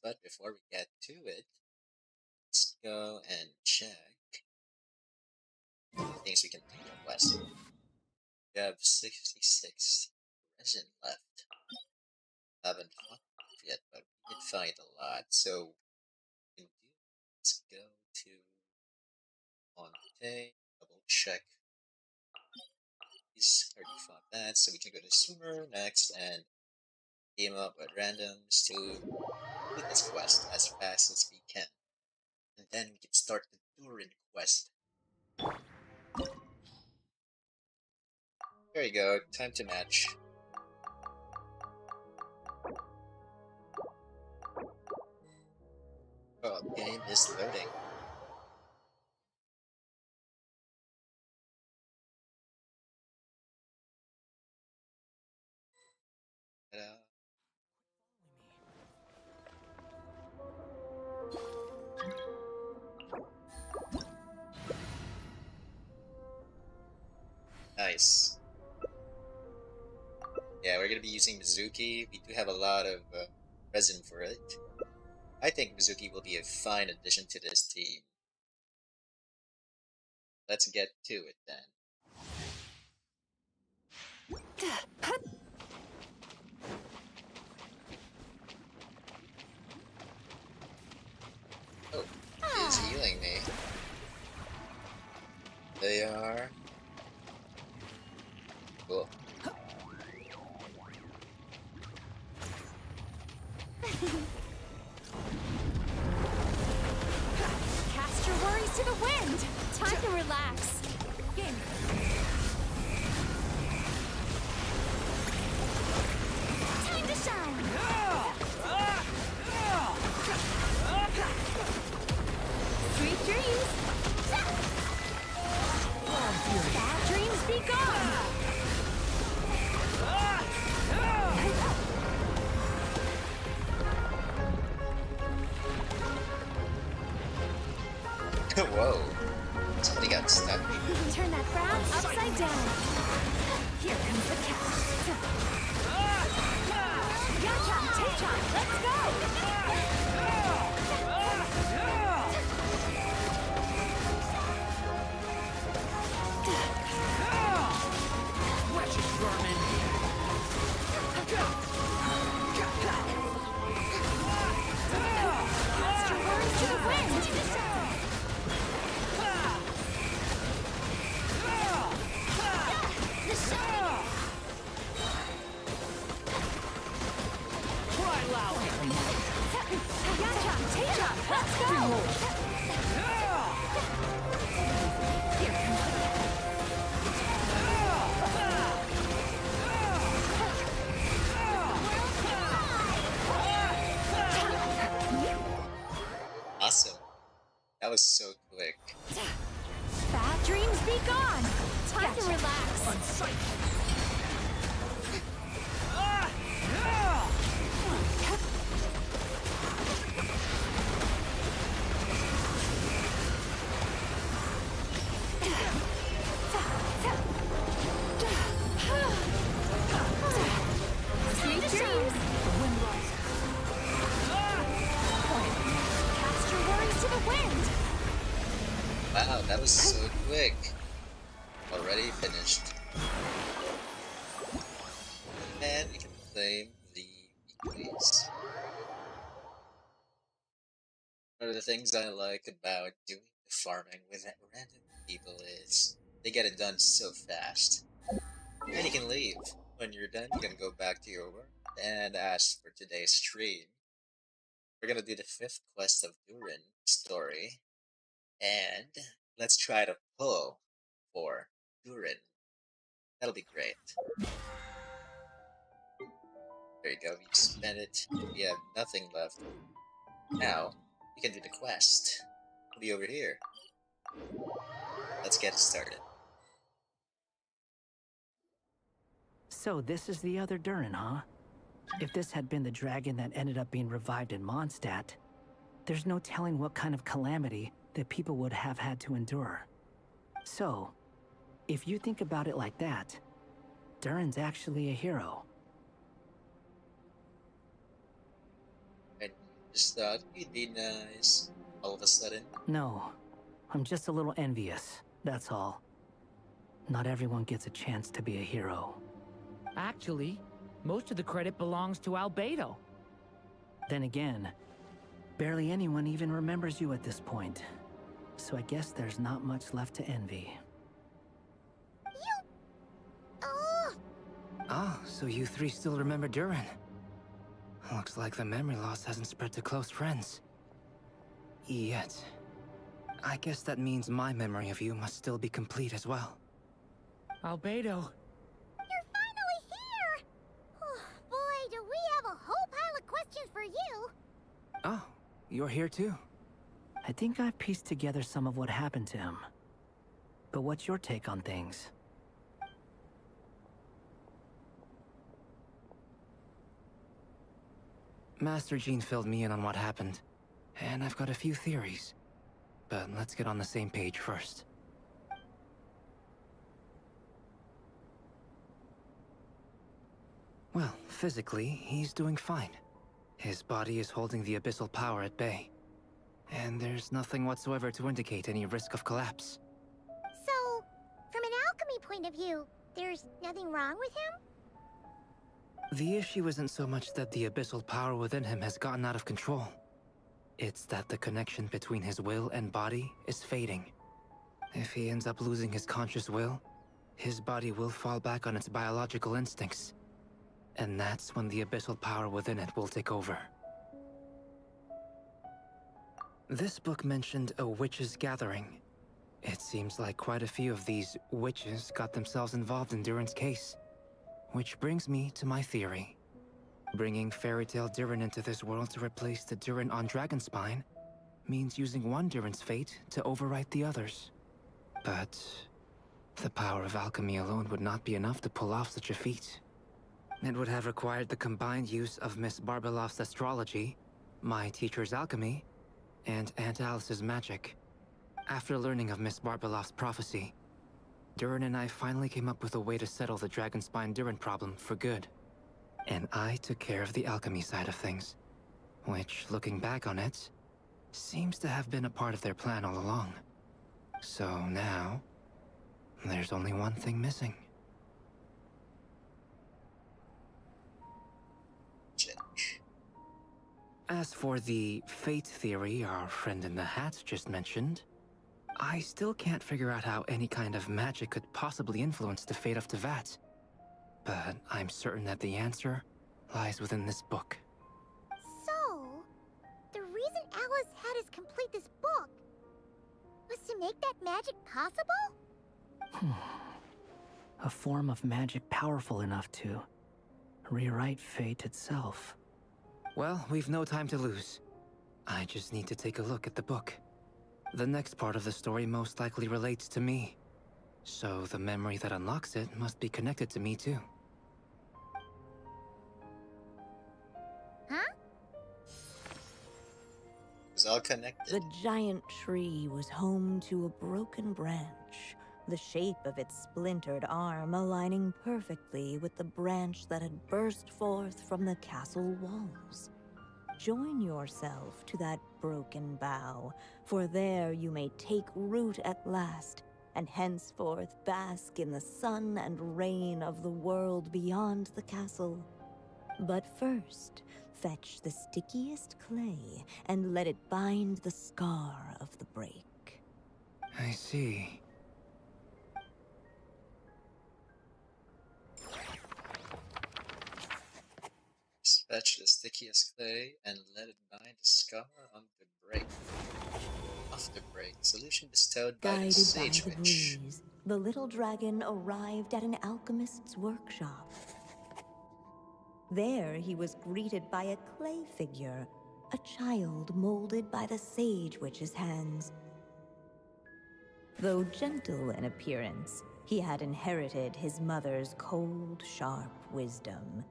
but before we get to it, let's go and check things we can do in the quest. We have 66 resin left. Haven't fought yet, but we did fight a lot, so we can do. Let's go to Monte, double check. He's already fought that, so we can go to Swimmer next and team up with randoms to do this quest as fast as we can. And then we can start the Durin quest. There you go, time to match. Oh, game is loading. Ta-da. Nice. Yeah, we're gonna be using Mizuki. We do have a lot of resin for it. I think Mizuki will be a fine addition to this team. Let's get to it then. Oh, he is healing me. They are. Cool. Cast your worries to the wind. Time to relax. Game. Time to shine. Sweet dreams. Bad dreams be gone. Whoa. Somebody got stuck. Turn that frown upside down. Here comes the catch. Yachon, Tachon, let's go! Wretched vermin! Cast your worries to the wind. Cry loud! Yachon, Tachon, let's go! Here comes the Awesome. That was so quick. bad dreams be gone. Time to relax. Unsightly! Sweet dreams. The wind rises. Cast your worries to the wind. Wow, that was so quick. Already finished. And we can claim the weeklies. One of the things I like about doing the farming with random people is they get it done so fast. And you can leave. When you're done, you can go back to your work and ask for today's stream. We're gonna do the 5th quest of Durin story. And let's try to pull for Durin. That'll be great. There you go, we spent it. We have nothing left. Now, we can do the quest. It'll be over here. Let's get started. So this is the other Durin, huh? If this had been the dragon that ended up being revived in Mondstadt, there's no telling what kind of calamity that people would have had to endure. So, if you think about it like that, Durin's actually a hero. And Just thought he'd be nice. All of a sudden. No, I'm just a little envious, that's all. Not everyone gets a chance to be a hero. Actually, most of the credit belongs to Albedo. Then again, barely anyone even remembers you at this point. So I guess there's not much left to envy. Oh, Ah, so you three still remember Durin. Looks like the memory loss hasn't spread to close friends. Yet. I guess that means my memory of you must still be complete as well. Albedo. you're finally here! Oh, boy, do we have a whole pile of questions for you! Oh, you're here too? I think I've pieced together some of what happened to him. But what's your take on things? Master Jean filled me in on what happened, and I've got a few theories. But let's get on the same page first. Well, physically, he's doing fine. His body is holding the abyssal power at bay. And there's nothing whatsoever to indicate any risk of collapse. So, from an alchemy point of view, there's nothing wrong with him? The issue isn't so much that the abyssal power within him has gotten out of control. It's that the connection between his will and body is fading. If he ends up losing his conscious will, his body will fall back on its biological instincts. And that's when the abyssal power within it will take over. This book mentioned a witches' gathering. It seems like quite a few of these witches got themselves involved in Durin's case. Which brings me to my theory. Bringing Fairy Tale Durin into this world to replace the Durin on Dragonspine means using one Durin's fate to overwrite the others. But the power of alchemy alone would not be enough to pull off such a feat. It would have required the combined use of Miss Barbeloff's astrology, my teacher's alchemy, and Aunt Alice's magic. After learning of Miss Barbeloff's prophecy, Durin and I finally came up with a way to settle the Dragonspine Durin problem for good. And I took care of the alchemy side of things, which, looking back on it, seems to have been a part of their plan all along. So now, there's only one thing missing. Check. As for the fate theory our friend in the hat just mentioned, I still can't figure out how any kind of magic could possibly influence the fate of Tevat. But I'm certain that the answer lies within this book. So, the reason Alice had us complete this book was to make that magic possible? A form of magic powerful enough to rewrite fate itself. Well, we've no time to lose. I just need to take a look at the book. The next part of the story most likely relates to me. So the memory that unlocks it must be connected to me too. Huh? It's all connected. The giant tree was home to a broken branch, the shape of its splintered arm aligning perfectly with the branch that had burst forth from the castle walls. Join yourself to that broken bough, for there you may take root at last, and henceforth bask in the sun and rain of the world beyond the castle. But first, fetch the stickiest clay and let it bind the scar of the break. I see. Fetch the stickiest clay and let it bind the scar on the break. Off the break. Solution bestowed by the Guided by Sage the Witch. breeze, the little dragon arrived at an alchemist's workshop. There he was greeted by a clay figure, a child molded by the Sage Witch's hands. Though gentle in appearance, he had inherited his mother's cold, sharp wisdom.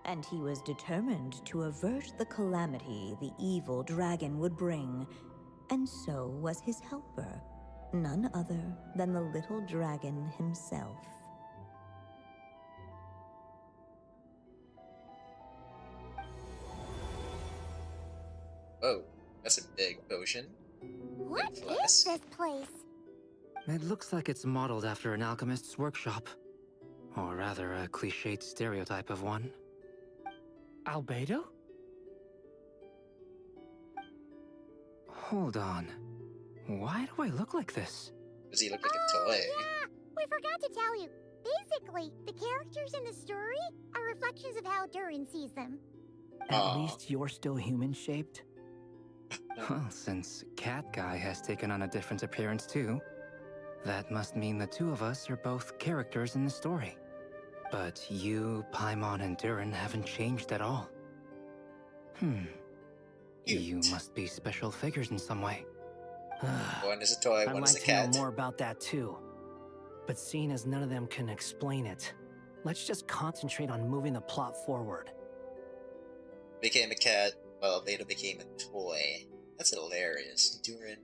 And he was determined to avert the calamity the evil dragon would bring, and so was his helper, none other than the little dragon himself. Oh, that's a big potion. What Big is flask. this place? It looks like it's modeled after an alchemist's workshop. Or rather, a cliched stereotype of one. Albedo? Hold on. Why do I look like this? Does he look like a Oh, toy? yeah! We forgot to tell you. Basically, the characters in the story are reflections of how Durin sees them. At Aw. least you're still human-shaped. Well, since Cat Guy has taken on a different appearance too, that must mean the two of us are both characters in the story. But you, Paimon, and Durin haven't changed at all. You Cute. must be special figures in some way. One is a toy, I'd one is like a to know cat. more about that too. But seeing as none of them can explain it, let's just concentrate on moving the plot forward. Became a cat, while Beta became a toy. That's hilarious. Durin.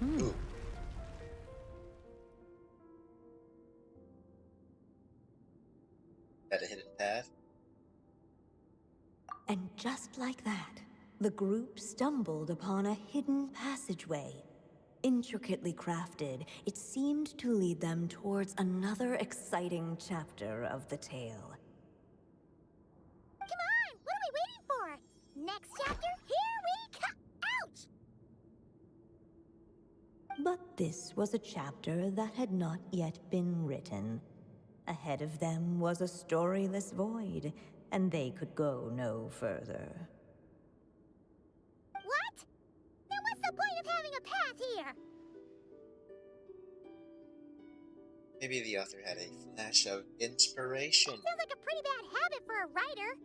Ooh. Got a hidden path. And just like that, the group stumbled upon a hidden passageway. Intricately crafted, it seemed to lead them towards another exciting chapter of the tale. Come on! What are we waiting for? Next chapter, here we come! Ouch! But this was a chapter that had not yet been written. Ahead of them was a storyless void, and they could go no further. What? Then what's the point of having a path here? Maybe the author had a flash of inspiration. Sounds like a pretty bad habit for a writer.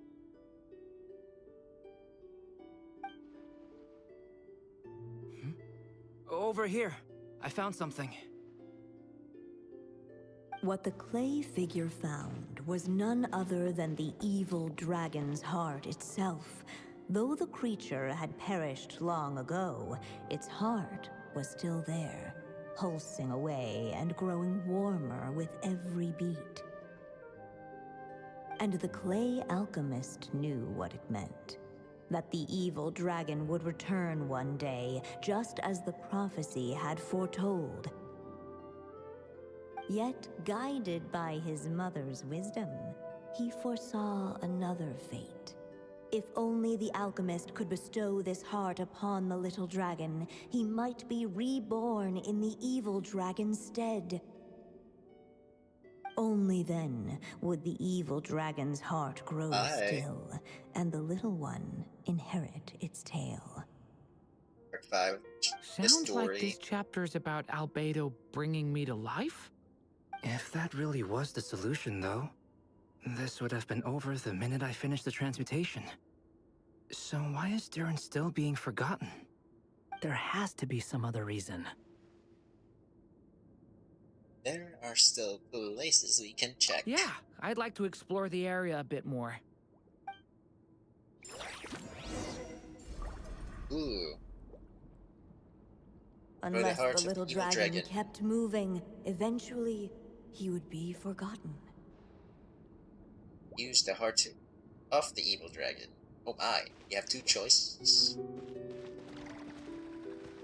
Over here. I found something. What the clay figure found was none other than the evil dragon's heart itself. Though the creature had perished long ago, its heart was still there, pulsing away and growing warmer with every beat. And the clay alchemist knew what it meant. That the evil dragon would return one day, just as the prophecy had foretold. Yet, guided by his mother's wisdom, he foresaw another fate. If only the alchemist could bestow this heart upon the little dragon, he might be reborn in the evil dragon's stead. Only then would the evil dragon's heart grow still, and the little one inherit its tale. Part 5. The Sounds like story. this chapter's about Albedo bringing me to life? If that really was the solution, though, this would have been over the minute I finished the transmutation. So why is Durin still being forgotten? There has to be some other reason. There are still places we can check. Yeah, I'd like to explore the area a bit more. Ooh. Unless heart the of little the evil dragon dragon. kept moving, eventually he would be forgotten. Use the heart of the evil dragon. Oh my, you have two choices.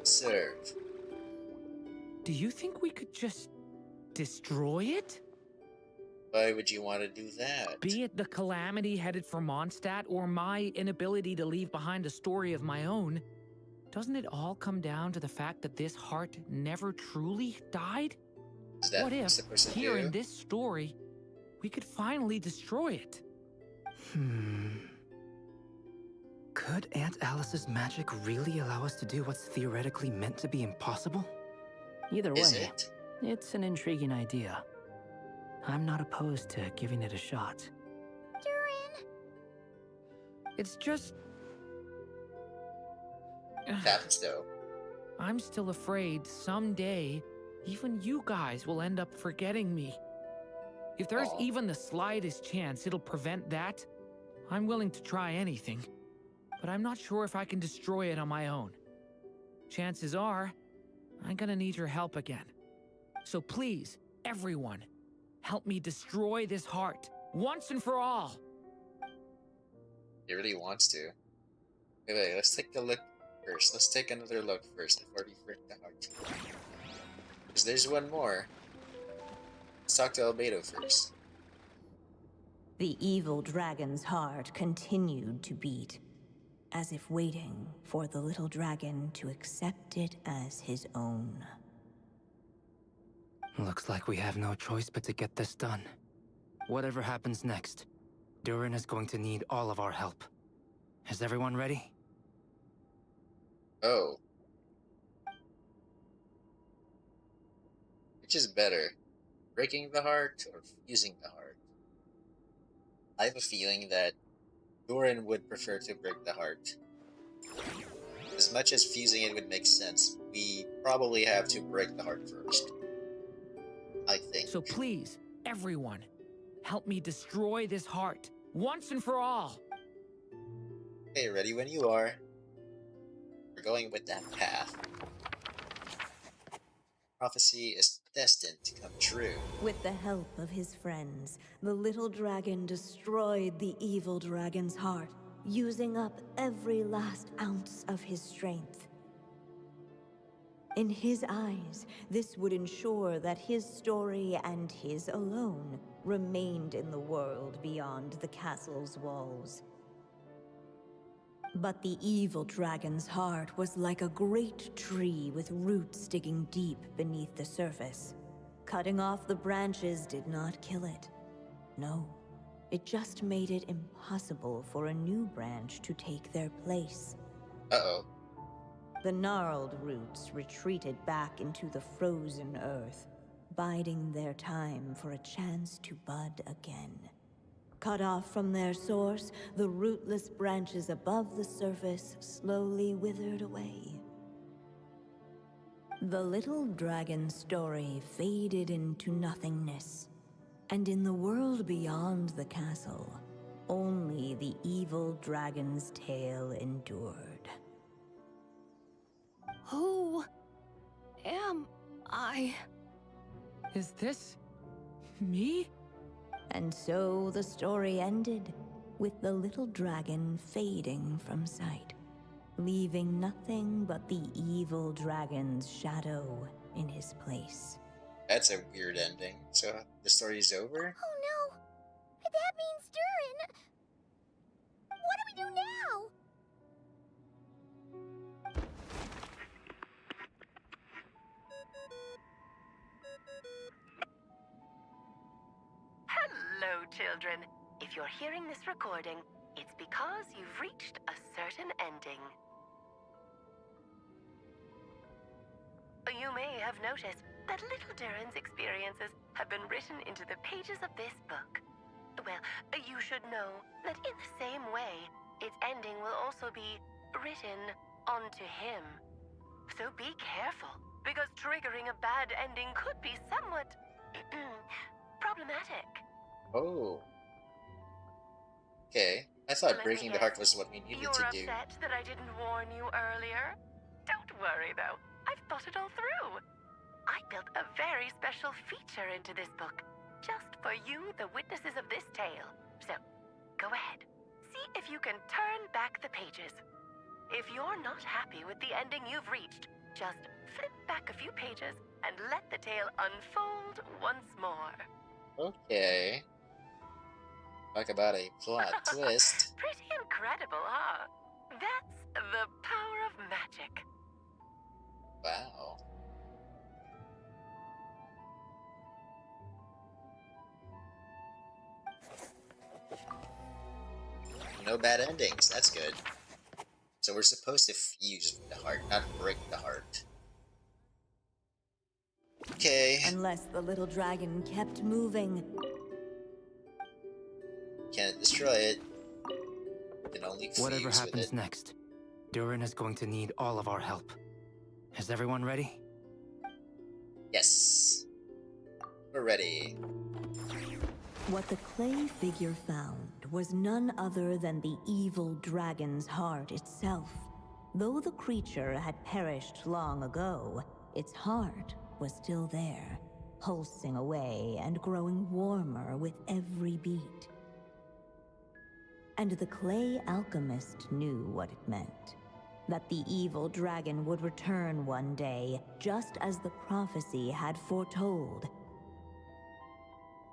Serve. Do you think we could just destroy it? Why would you want to do that? Be it the calamity headed for Mondstadt or my inability to leave behind a story of my own, doesn't it all come down to the fact that this heart never truly died? Is that What if, the person here do? in this story, we could finally destroy it? Could Aunt Alice's magic really allow us to do what's theoretically meant to be impossible? Either way, Is it? it's an intriguing idea. I'm not opposed to giving it a shot. Durin! It's just... It happens though. I'm still afraid someday, even you guys will end up forgetting me. If there's Aw. even the slightest chance it'll prevent that, I'm willing to try anything. But I'm not sure if I can destroy it on my own. chances are I'm gonna need your help again. So please, everyone, help me destroy this heart once and for all. He really wants to. Wait, let's take a look first. Let's take another look first before we break the heart. Because there's one more. Let's talk to Albedo first. The evil dragon's heart continued to beat, as if waiting for the little dragon to accept it as his own. Looks like we have no choice but to get this done. Whatever happens next, Durin is going to need all of our help. Is everyone ready? Oh. Which is better? Breaking the heart or fusing the heart? I have a feeling that Durin would prefer to break the heart. As much as fusing it would make sense, we probably have to break the heart first. I think. So please, everyone, help me destroy this heart once and for all. Okay, ready when you are. We're going with that path. Prophecy is destined to come true. With the help of his friends, the little dragon destroyed the evil dragon's heart, using up every last ounce of his strength. In his eyes, this would ensure that his story and his alone remained in the world beyond the castle's walls. But the evil dragon's heart was like a great tree with roots digging deep beneath the surface. Cutting off the branches did not kill it. No, it just made it impossible for a new branch to take their place. Uh-oh. The gnarled roots retreated back into the frozen earth, biding their time for a chance to bud again. Cut off from their source, the rootless branches above the surface slowly withered away. The little dragon's story faded into nothingness, and in the world beyond the castle, only the evil dragon's tale endured. Who am I? Is this me? And so the story ended, with the little dragon fading from sight, leaving nothing but the evil dragon's shadow in his place. That's a weird ending. So the story's over? Oh no! That means Durin! What do we do now? Hello, children. If you're hearing this recording, it's because you've reached a certain ending. You may have noticed that little Durin's experiences have been written into the pages of this book. Well, you should know that in the same way, its ending will also be written onto him. So be careful, because triggering a bad ending could be somewhat problematic. Oh. Okay. I thought Let me breaking the guess. heart was what we needed You're to do. upset that I didn't warn you earlier? Don't worry, though. I've thought it all through. I built a very special feature into this book, just for you, the witnesses of this tale. So, go ahead. See if you can turn back the pages. If you're not happy with the ending you've reached, just flip back a few pages and let the tale unfold once more. Okay. Talk about a plot twist. Pretty incredible, huh? That's the power of magic. Wow. No bad endings. That's good. So we're supposed to fuse the heart, not break the heart. Okay. Unless the little dragon kept moving. Can't destroy it. Can only fuse Whatever with happens it. next, Durin is going to need all of our help. Is everyone ready? Yes. We're ready. What the clay figure found was none other than the evil dragon's heart itself, Though the creature had perished long ago, its heart was still there, pulsing away and growing warmer with every beat. And the clay alchemist knew what it meant. That the evil dragon would return one day, just as the prophecy had foretold.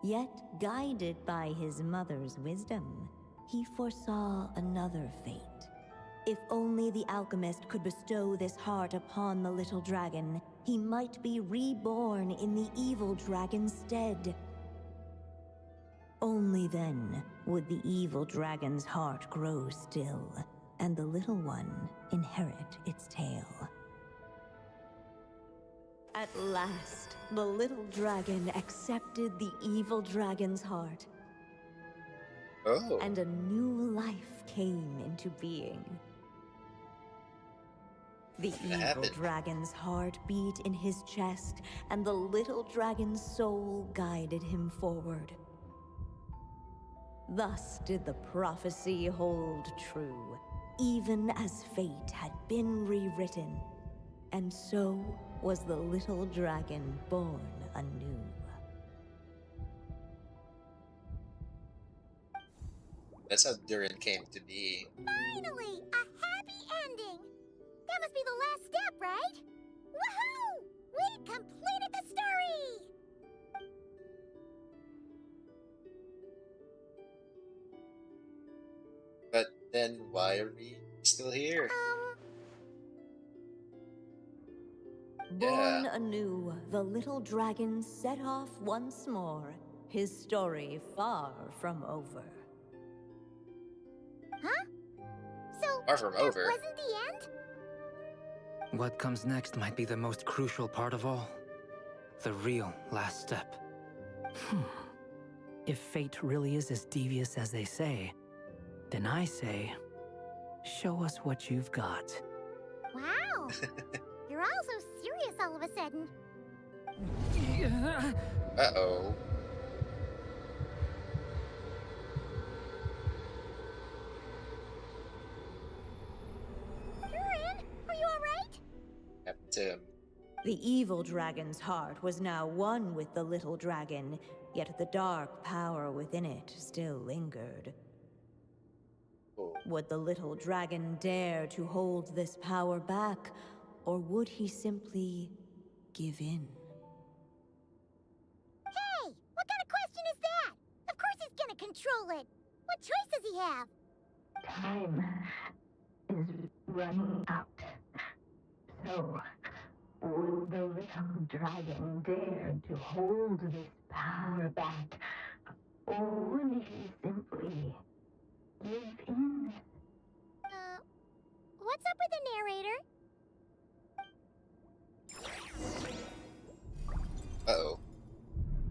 Yet, guided by his mother's wisdom, he foresaw another fate. If only the alchemist could bestow this heart upon the little dragon, he might be reborn in the evil dragon's stead. Only then would the evil dragon's heart grow still, and the little one inherit its tale. At last, the little dragon accepted the evil dragon's heart, Oh. and a new life came into being. The evil happened? dragon's heart beat in his chest, and the little dragon's soul guided him forward. Thus did the prophecy hold true, even as fate had been rewritten. And so was the little dragon born anew. That's how Durin came to be. Finally, a happy ending! That must be the last step, right? Woohoo! We completed the story! But then why are we still here? Born anew, the little dragon set off once more, his story far from over. Huh? So, Far from that over. wasn't the end? What comes next might be the most crucial part of all. The real last step. If fate really is as devious as they say, then I say, show us what you've got. Wow! You're all so serious all of a sudden. Uh-oh. Durin, are you alright? Happened to him. The evil dragon's heart was now one with the little dragon, yet the dark power within it still lingered. Oh. Would the little dragon dare to hold this power back, or would he simply give in? Hey! What kind of question is that? Of course he's gonna control it! What choice does he have? Time is running out. So, will the little dragon dare to hold this power back? Or will he simply give in? What's up with the narrator? Uh-oh.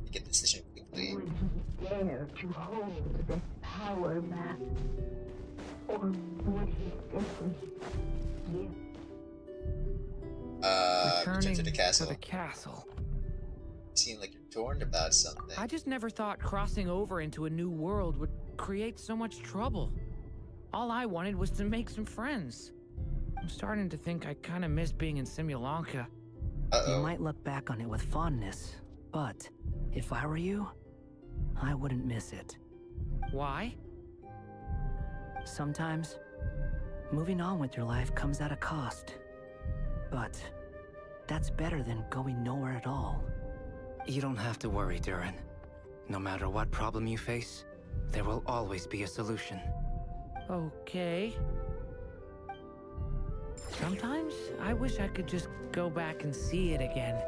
Make a decision quickly. Would he dare to hold this power back? Or would he simply give? Return to the castle. To the castle. Seem like you're torn about something. I just never thought crossing over into a new world would create so much trouble. All I wanted was to make some friends. I'm starting to think I kind of miss being in Simulanka. Uh-oh. You might look back on it with fondness, but if I were you, I wouldn't miss it. Why? Sometimes, moving on with your life comes at a cost. But that's better than going nowhere at all. You don't have to worry, Durin. No matter what problem you face, there will always be a solution. Okay. Sometimes I wish I could just go back and see it again.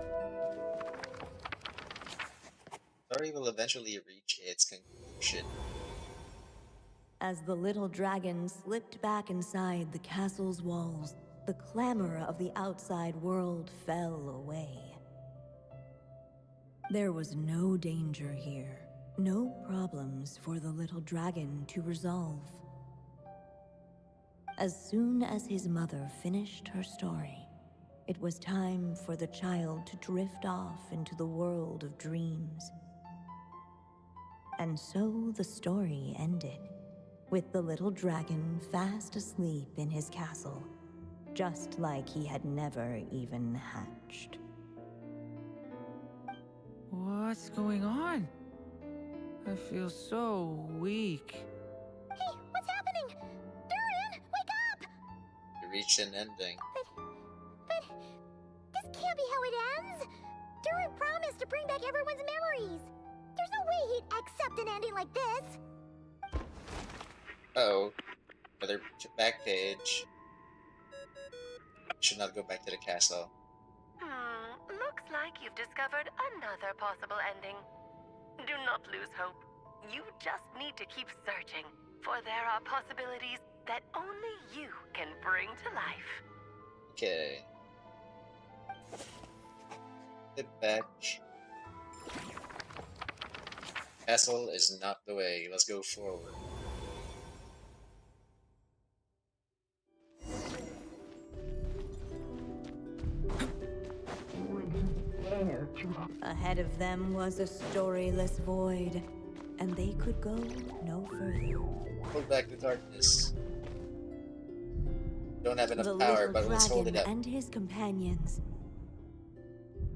Story will eventually reach its conclusion. As the little dragon slipped back inside the castle's walls, the clamor of the outside world fell away. There was no danger here, no problems for the little dragon to resolve. As soon as his mother finished her story, it was time for the child to drift off into the world of dreams. And so the story ended, with the little dragon fast asleep in his castle, just like he had never even hatched. What's going on? I feel so weak. Hey, what's happening? Durin, wake up! You reached an ending. But this can't be how it ends. Durin promised to bring back everyone's memories. There's no way he'd accept an ending like this. Uh-oh. Another back page. Should not go back to the castle. Looks like you've discovered another possible ending. Do not lose hope. You just need to keep searching, for there are possibilities that only you can bring to life. Okay. Get back. Castle is not the way. Let's go forward. Ahead of them was a storyless void, and they could go no further. Hold back the darkness. Don't have enough The power, little but let's hold it dragon up. and his companions.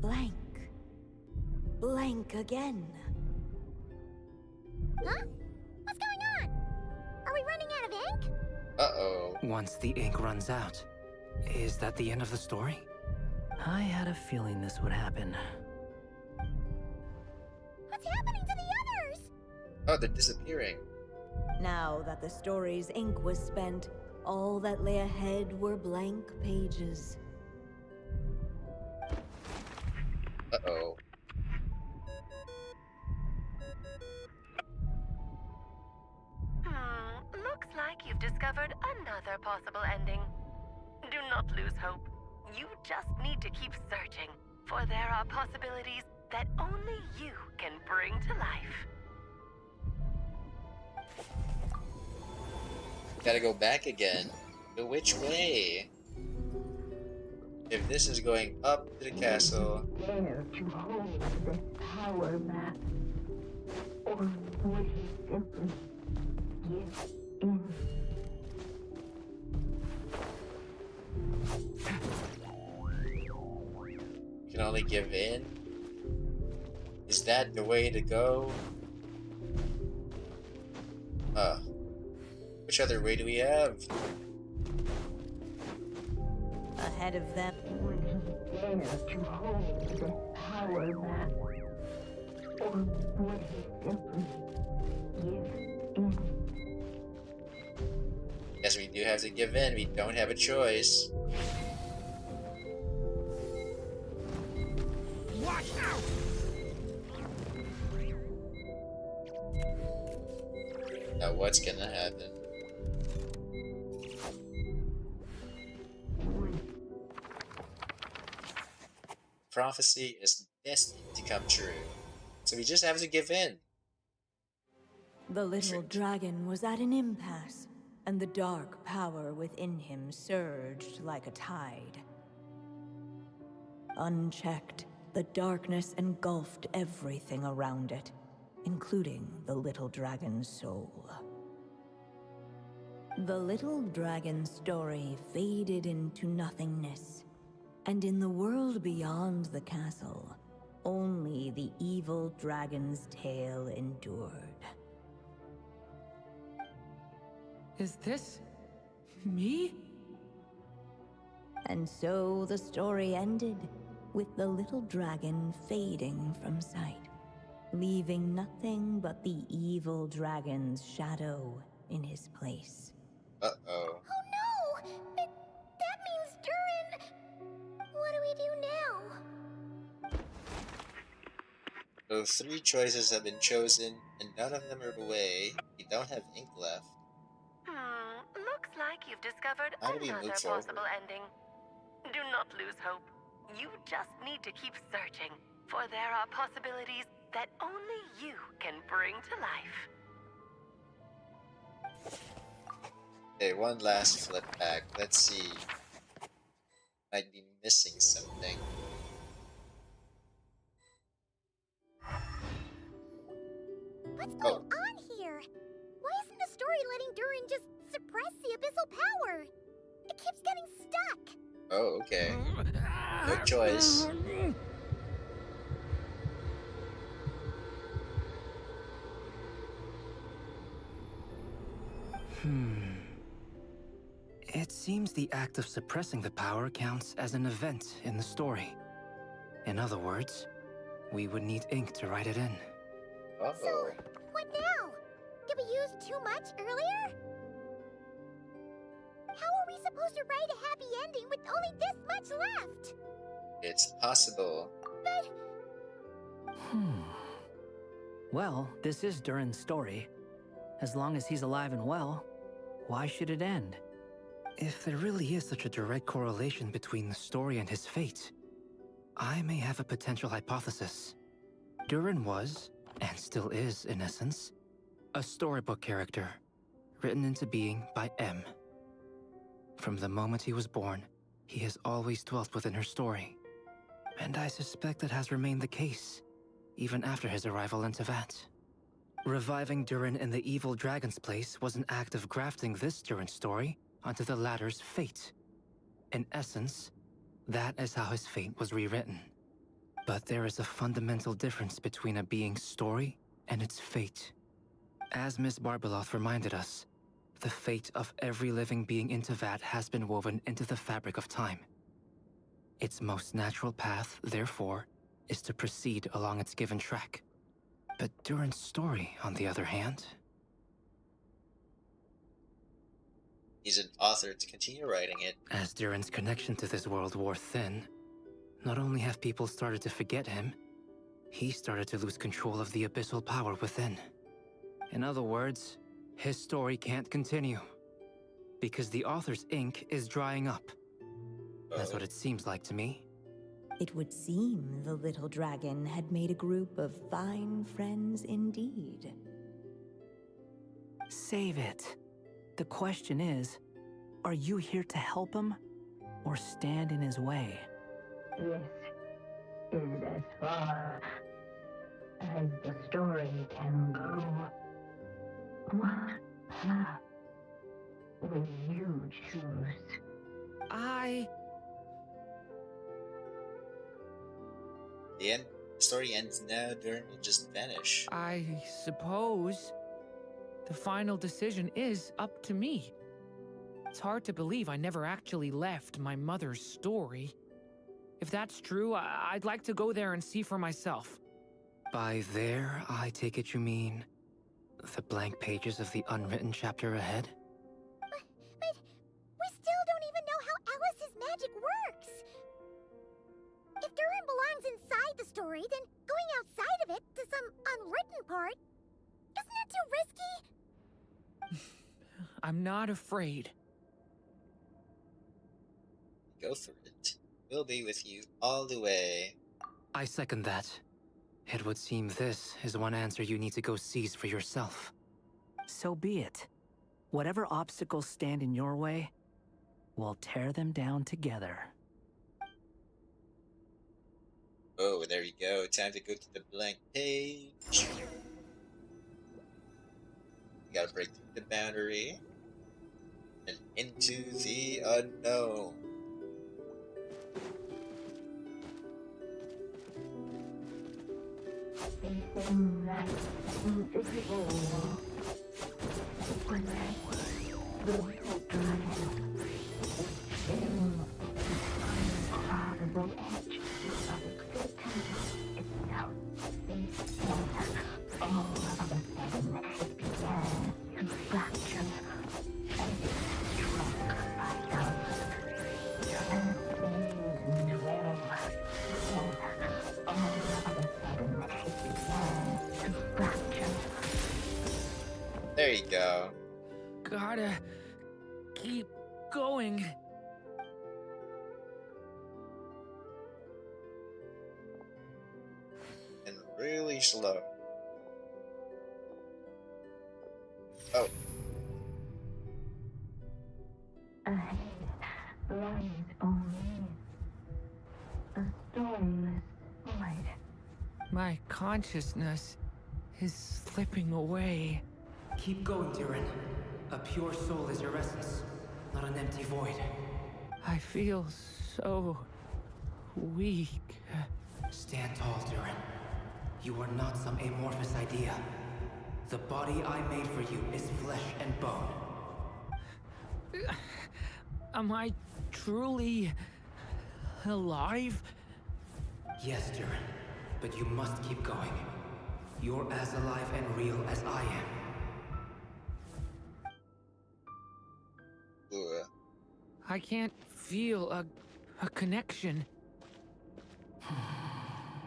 Blank. Blank again. Huh? What's going on? Are we running out of ink? Uh-oh. Once the ink runs out, is that the end of the story? I had a feeling this would happen. What's happening to the others? Oh, they're disappearing. Now that the story's ink was spent, all that lay ahead were blank pages. Uh-oh. Looks like you've discovered another possible ending. Do not lose hope. You just need to keep searching, for there are possibilities that only you can bring to life. Gotta go back again. But which way? If this is going up to the castle, Dare to hold this power map, or would he simply give in? you can only give in? Is that the way to go? Which other way do we have? Ahead of them, Would he dare to hold this power map, or would he simply give in? Yes, we do have to give in. We don't have a choice. Watch out! Now what's gonna happen? Prophecy is destined to come true. So we just have to give in. the little dragon was at an impasse, and the dark power within him surged like a tide. Unchecked, the darkness engulfed everything around it, including the little dragon's soul. The little dragon's story faded into nothingness, and in the world beyond the castle, only the evil dragon's tale endured. Is this me? And so the story ended, with the little dragon fading from sight, leaving nothing but the evil dragon's shadow in his place. Uh-oh. Oh no! That means Durin... What do we do now? So 3 choices have been chosen, and none of them are the way. We don't have ink left. Looks like you've discovered How do we another move forward? possible ending. Do not lose hope. You just need to keep searching, for there are possibilities that only you can bring to life. Okay, one last flip back. Let's see. Might be missing something. What's going on here? Why isn't the story letting Durin just suppress the abyssal power? It keeps getting stuck. Oh, okay. No choice. It seems the act of suppressing the power counts as an event in the story. In other words, we would need ink to write it in. Oh. What now? Did we use too much earlier? How are we supposed to write a happy ending with only this much left? It's possible. But Well, this is Durin's story. As long as he's alive and well, why should it end? If there really is such a direct correlation between the story and his fate, I may have a potential hypothesis. Durin was, and still is in essence, a storybook character, written into being by M. From the moment he was born, he has always dwelt within her story. And I suspect that has remained the case, even after his arrival in Tevat. Reviving Durin in the evil dragon's place was an act of grafting this Durin story onto the latter's fate. In essence, that is how his fate was rewritten. But there is a fundamental difference between a being's story and its fate. As Miss Barbeloth reminded us, the fate of every living being in Tevat has been woven into the fabric of time. Its most natural path, therefore, is to proceed along its given track. But Durin's story, on the other hand... He's an author to continue writing it. As Durin's connection to this world wore thin, not only have people started to forget him, he started to lose control of the abyssal power within. In other words, his story can't continue. Because the author's ink is drying up. That's what it seems like to me. It would seem the little dragon had made a group of fine friends indeed. Save it. The question is, are you here to help him or stand in his way? This is as far as the story can go. What path will you choose? The story ends now. Durin will just vanish. I suppose the final decision is up to me. It's hard to believe I never actually left my mother's story. If that's true, I'd like to go there and see for myself. By there, I take it you mean the blank pages of the unwritten chapter ahead? But we still don't even know how Alice's magic works. If Durin belongs inside the story, then going outside of it to some unwritten part, isn't that too risky? I'm not afraid. Go for it. We'll be with you all the way. I second that. It would seem this is one answer you need to go seize for yourself. So be it. Whatever obstacles stand in your way, we'll tear them down together. Oh, there you go. Time to go to the blank page. You gotta break through the boundary and into the unknown. Facing that invisible wall. When the little dragon is still impossible edge of existence itself. All of a sudden, it began to fracture as it struck vitals. And things well. All of a sudden, it began to fracture. There you go. Gotta keep going. And really slow. Oh, Ahead lies only a stormless void. My consciousness is slipping away. Keep going, Durin. A pure soul is your essence, not an empty void. I feel so weak. Stand tall, Durin. You are not some amorphous idea. The body I made for you is flesh and bone. Am I truly alive? Yes, Durin, but you must keep going. You're as alive and real as I am. Ugh. I can't feel a connection.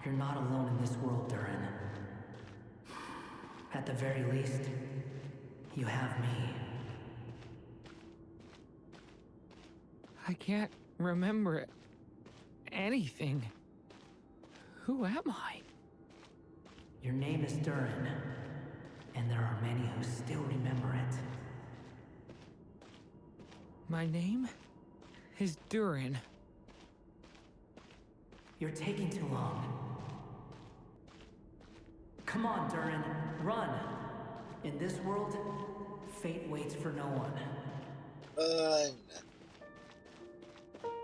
You're not alone in this world, Durin. At the very least, you have me. I can't remember anything. Who am I? Your name is Durin, and there are many who still remember it. My name is Durin. You're taking too long. Come on, Durin, run! In this world, fate waits for no one. Run.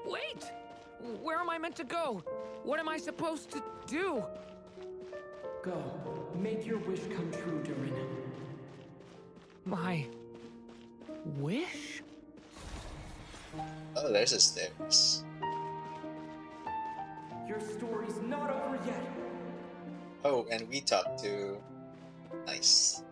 Wait! Where am I meant to go? What am I supposed to do? Go. Make your wish come true, Durin. My wish? Oh, there's the stairs. Your story's not over yet. Oh, and we talked to... Nice.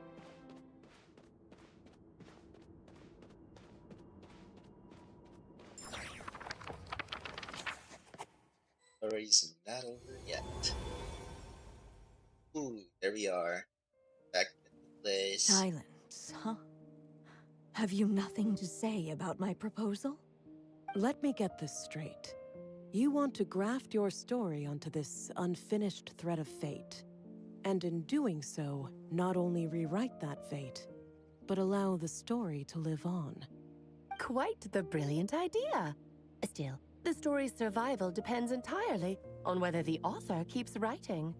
Story's not over yet. Ooh, there we are. Back in the place. Silence, huh? Have you nothing to say about my proposal? Let me get this straight. You want to graft your story onto this unfinished thread of fate, and in doing so, not only rewrite that fate, but allow the story to live on. Quite the brilliant idea. Still, the story's survival depends entirely on whether the author keeps writing.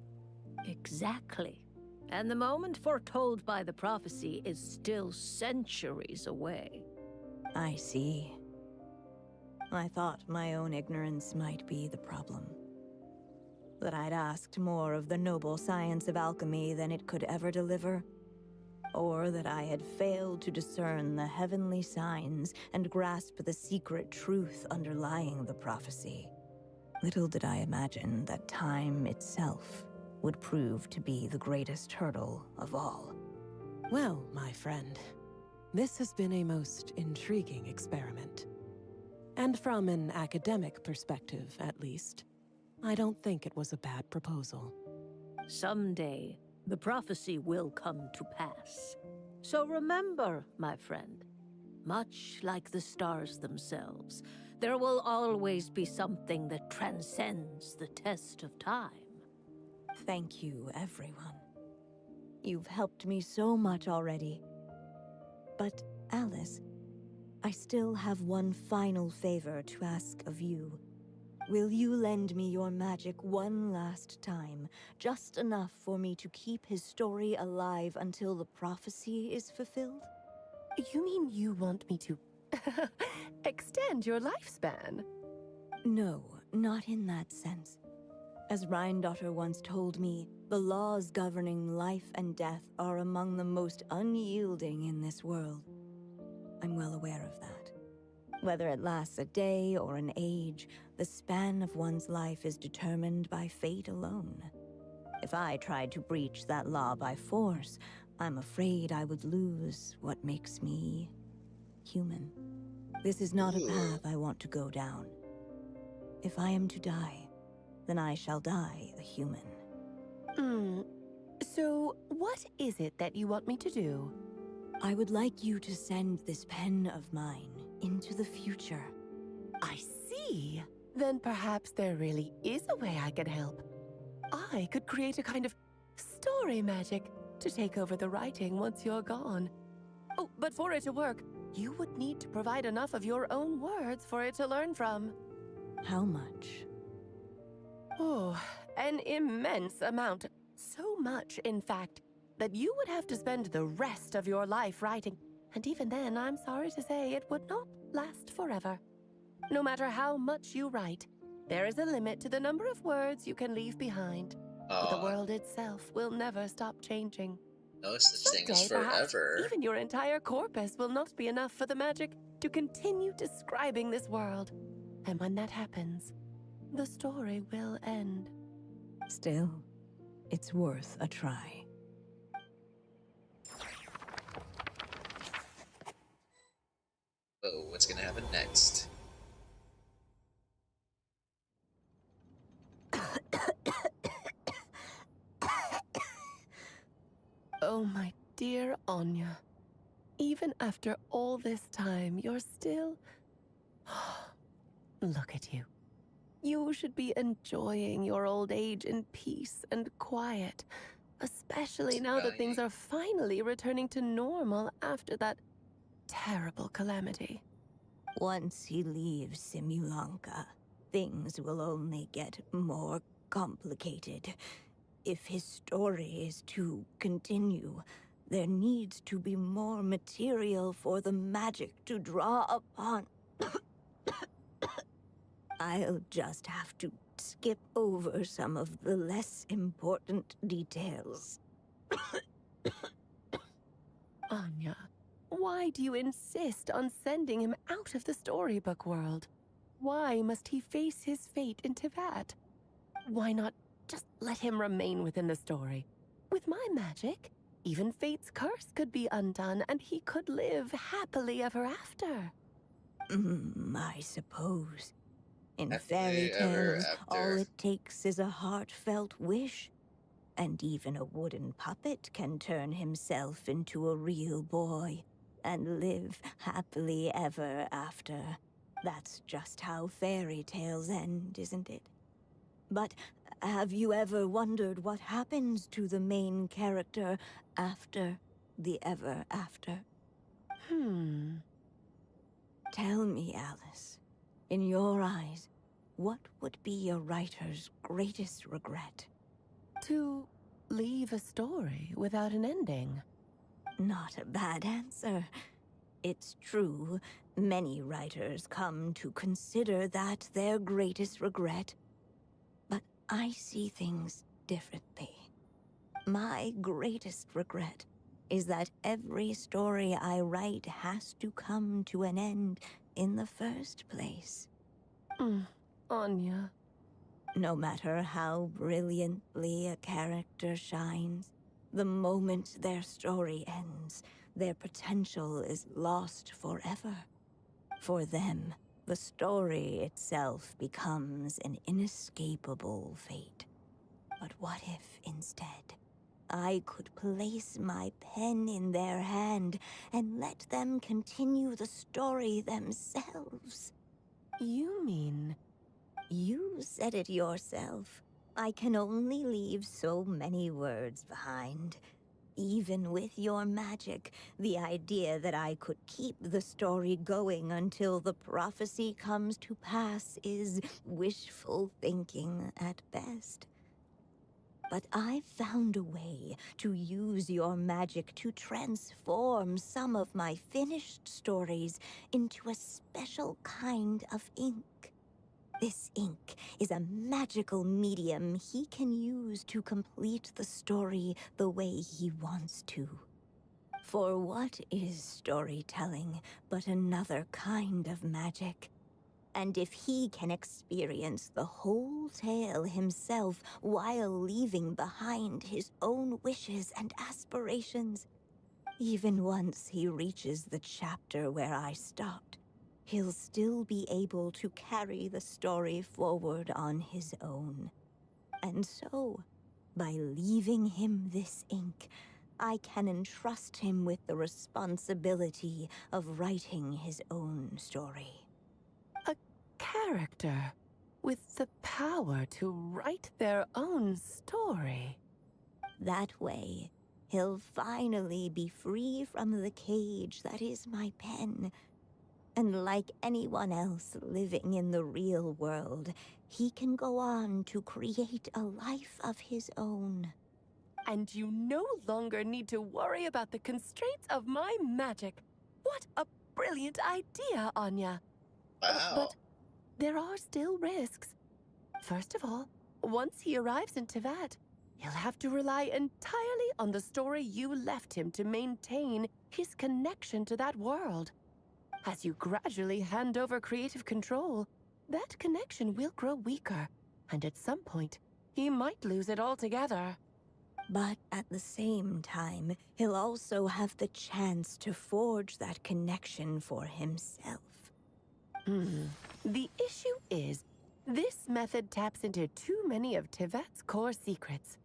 Exactly. And the moment foretold by the prophecy is still centuries away. I see. I thought my own ignorance might be the problem. That I'd asked more of the noble science of alchemy than it could ever deliver. Or that I had failed to discern the heavenly signs and grasp the secret truth underlying the prophecy. Little did I imagine that time itself would prove to be the greatest hurdle of all. Well, my friend, this has been a most intriguing experiment. And from an academic perspective, at least, I don't think it was a bad proposal. Someday, the prophecy will come to pass. So remember, my friend, much like the stars themselves, there will always be something that transcends the test of time. Thank you, everyone. You've helped me so much already. But, Alice, I still have one final favor to ask of you. Will you lend me your magic one last time, just enough for me to keep his story alive until the prophecy is fulfilled? You mean you want me to extend your lifespan? No, not in that sense. As Rhindaughter once told me, the laws governing life and death are among the most unyielding in this world. I'm well aware of that. Whether it lasts a day or an age, the span of one's life is determined by fate alone. If I tried to breach that law by force, I'm afraid I would lose what makes me human. This is not a path I want to go down. If I am to die, then I shall die a human. So, what is it that you want me to do? I would like you to send this pen of mine into the future. I see. Then perhaps there really is a way I can help. I could create a kind of story magic to take over the writing once you're gone. Oh, but for it to work, you would need to provide enough of your own words for it to learn from. How much? Oh, an immense amount. So much, in fact, that you would have to spend the rest of your life writing. And even then, I'm sorry to say, it would not last forever. No matter how much you write, there is a limit to the number of words you can leave behind. But the world itself will never stop changing. No such thing as Someday, perhaps, forever. even your entire corpus will not be enough for the magic to continue describing this world. And when that happens, the story will end. Still, it's worth a try. Oh, what's gonna happen next? Oh, my dear Anya. Even after all this time, you're still... Look at you. You should be enjoying your old age in peace and quiet, especially now that things are finally returning to normal after that terrible calamity. Once he leaves Simulanka, things will only get more complicated. If his story is to continue, there needs to be more material for the magic to draw upon. I'll just have to skip over some of the less important details. Anya, why do you insist on sending him out of the storybook world? Why must he face his fate into that? Why not just let him remain within the story? With my magic, even fate's curse could be undone and he could live happily ever after. I suppose. In fairy tales, all it takes is a heartfelt wish. And even a wooden puppet can turn himself into a real boy and live happily ever after. That's just how fairy tales end, isn't it? But have you ever wondered what happens to the main character after the ever after? Tell me, Alice, in your eyes, what would be a writer's greatest regret? To leave a story without an ending. Not a bad answer. It's true, many writers come to consider that their greatest regret. But I see things differently. My greatest regret is that every story I write has to come to an end in the first place. Anya. No matter how brilliantly a character shines, the moment their story ends, their potential is lost forever. For them, the story itself becomes an inescapable fate. But what if, instead, I could place my pen in their hand and let them continue the story themselves? You mean... You said it yourself. I can only leave so many words behind. Even with your magic, the idea that I could keep the story going until the prophecy comes to pass is wishful thinking at best. But I found a way to use your magic to transform some of my finished stories into a special kind of ink. This ink is a magical medium he can use to complete the story the way he wants to. For what is storytelling but another kind of magic? And if he can experience the whole tale himself while leaving behind his own wishes and aspirations, even once he reaches the chapter where I stopped, he'll still be able to carry the story forward on his own. And so, by leaving him this ink, I can entrust him with the responsibility of writing his own story. A character with the power to write their own story. That way, he'll finally be free from the cage that is my pen. And like anyone else living in the real world, he can go on to create a life of his own. And you no longer need to worry about the constraints of my magic. What a brilliant idea, Anya. Wow. But there are still risks. First of all, once he arrives in Tevat, he'll have to rely entirely on the story you left him to maintain his connection to that world. As you gradually hand over creative control, that connection will grow weaker, and at some point, he might lose it altogether. But at the same time, he'll also have the chance to forge that connection for himself. The issue is, this method taps into too many of Tevat's core secrets.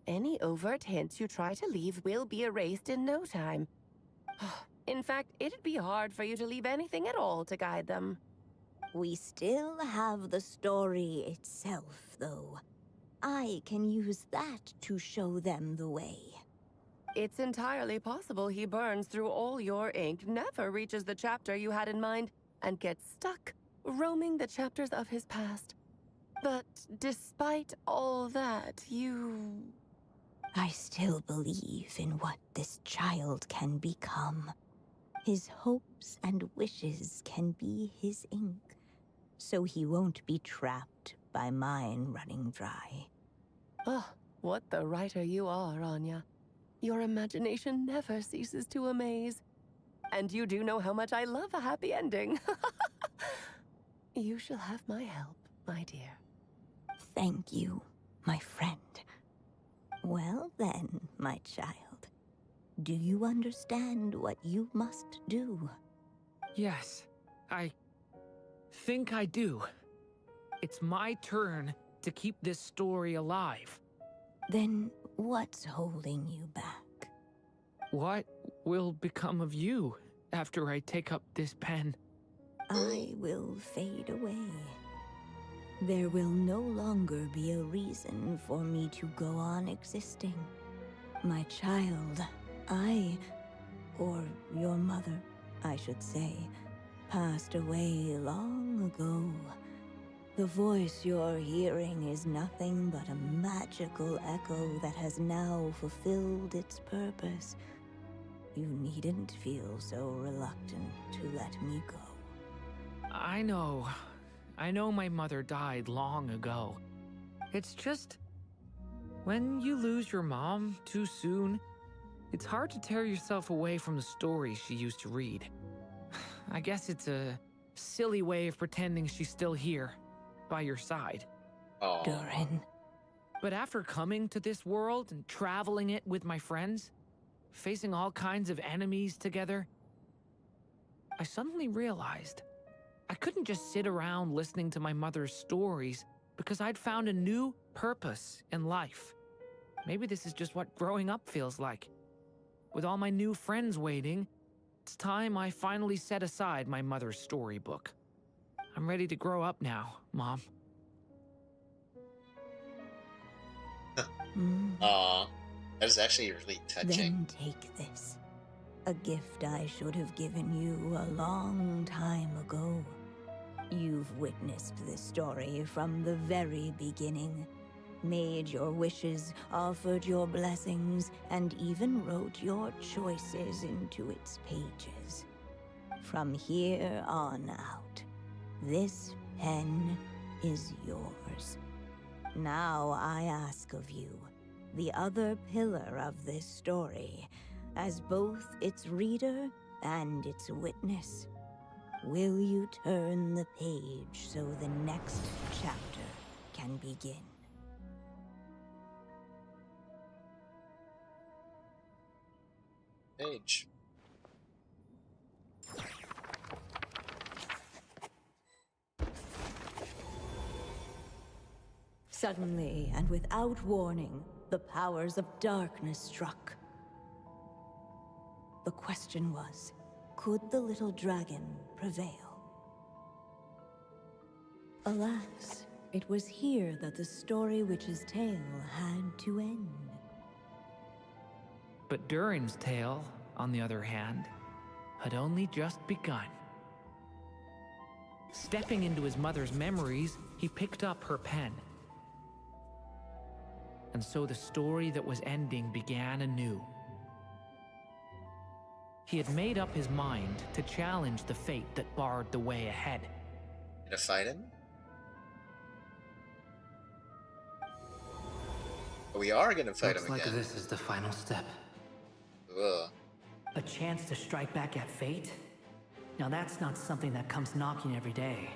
Any overt hints you try to leave will be erased in no time. In fact, it'd be hard for you to leave anything at all to guide them. We still have the story itself, though. I can use that to show them the way. It's entirely possible he burns through all your ink, never reaches the chapter you had in mind, and gets stuck, roaming the chapters of his past. But despite all that, I still believe in what this child can become. His hopes and wishes can be his ink, so he won't be trapped by mine running dry. Oh, what the writer you are, Anya. Your imagination never ceases to amaze. And you do know how much I love a happy ending. You shall have my help, my dear. Thank you, my friend. Well then, my child. Do you understand what you must do? Yes, I think I do. It's my turn to keep this story alive. Then what's holding you back? What will become of you after I take up this pen? I will fade away. There will no longer be a reason for me to go on existing. My child, or your mother, I should say, passed away long ago. The voice you're hearing is nothing but a magical echo that has now fulfilled its purpose. You needn't feel so reluctant to let me go. I know my mother died long ago. It's just, when you lose your mom too soon, it's hard to tear yourself away from the stories she used to read. I guess it's a silly way of pretending she's still here, by your side. Oh. Durin. But after coming to this world and traveling it with my friends, facing all kinds of enemies together, I suddenly realized I couldn't just sit around listening to my mother's stories because I'd found a new purpose in life. Maybe this is just what growing up feels like. With all my new friends waiting, it's time I finally set aside my mother's storybook. I'm ready to grow up now, Mom. Aw, that was actually really touching. Then take this. A gift I should have given you a long time ago. You've witnessed this story from the very beginning. Made your wishes, offered your blessings, and even wrote your choices into its pages. From here on out, this pen is yours. Now I ask of you, the other pillar of this story, as both its reader and its witness, will you turn the page so the next chapter can begin? Page. Suddenly, and without warning, the powers of darkness struck. The question was, could the little dragon prevail? Alas, it was here that the story witch's tale had to end. But Durin's tale, on the other hand, had only just begun. Stepping into his mother's memories, he picked up her pen. And so the story that was ending began anew. He had made up his mind to challenge the fate that barred the way ahead. Gonna fight him? We are gonna fight him Looks like again. this is the final step. Ugh. A chance to strike back at fate? Now that's not something that comes knocking every day.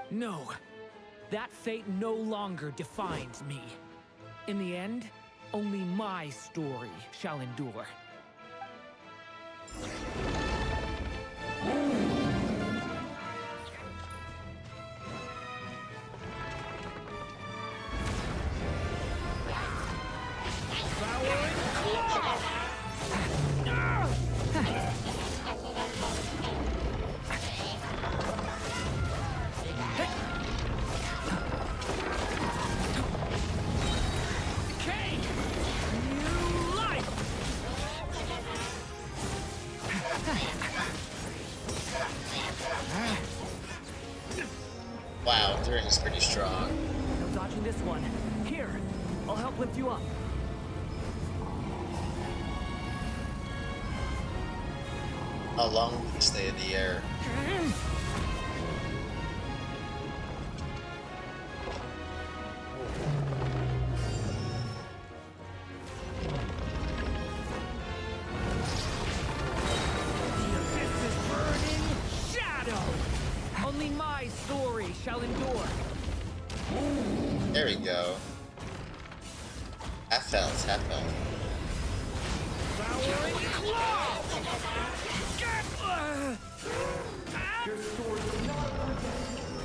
No, that fate no longer defines me. In the end, only my story shall endure. Wow, Durin is pretty strong. No dodging this one. Here, I'll help lift you up. How long will he stay in the air? Only my story shall endure. There we go. Half health, half health.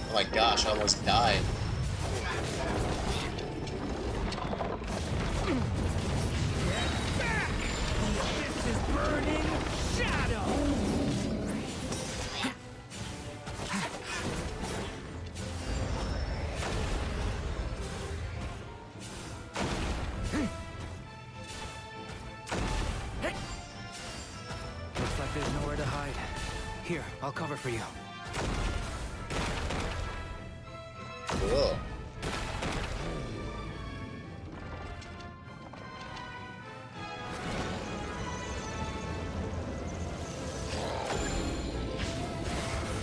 Oh my gosh, I almost died. This is burning shadow. Looks like there's nowhere to hide. Here, I'll cover for you. Cool.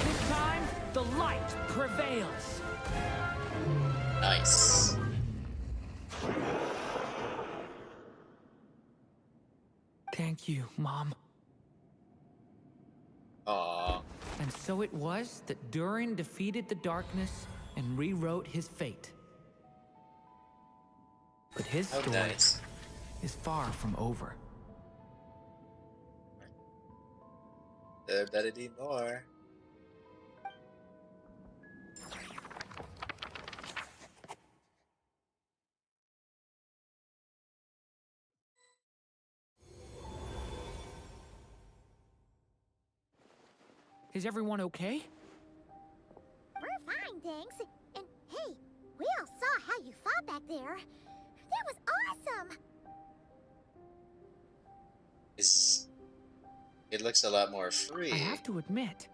This time, the light prevails. Nice. Thank you, Mom. Aww. And so it was that Durin defeated the darkness and rewrote his fate. But his How story nice. is far from over. There better be more. Is everyone okay? We're fine, thanks. And hey, we all saw how you fought back there. That was awesome! It looks a lot more free. I have to admit,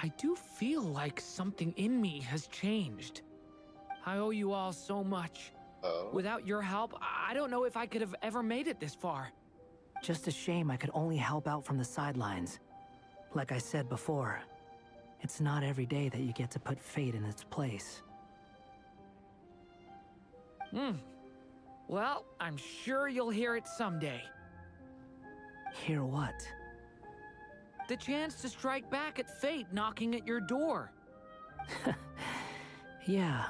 I do feel like something in me has changed. I owe you all so much. Oh. Without your help, I don't know if I could have ever made it this far. Just a shame I could only help out from the sidelines. Like I said before, it's not every day that you get to put fate in its place. Well, I'm sure you'll hear it someday. Hear what? The chance to strike back at fate knocking at your door. Yeah,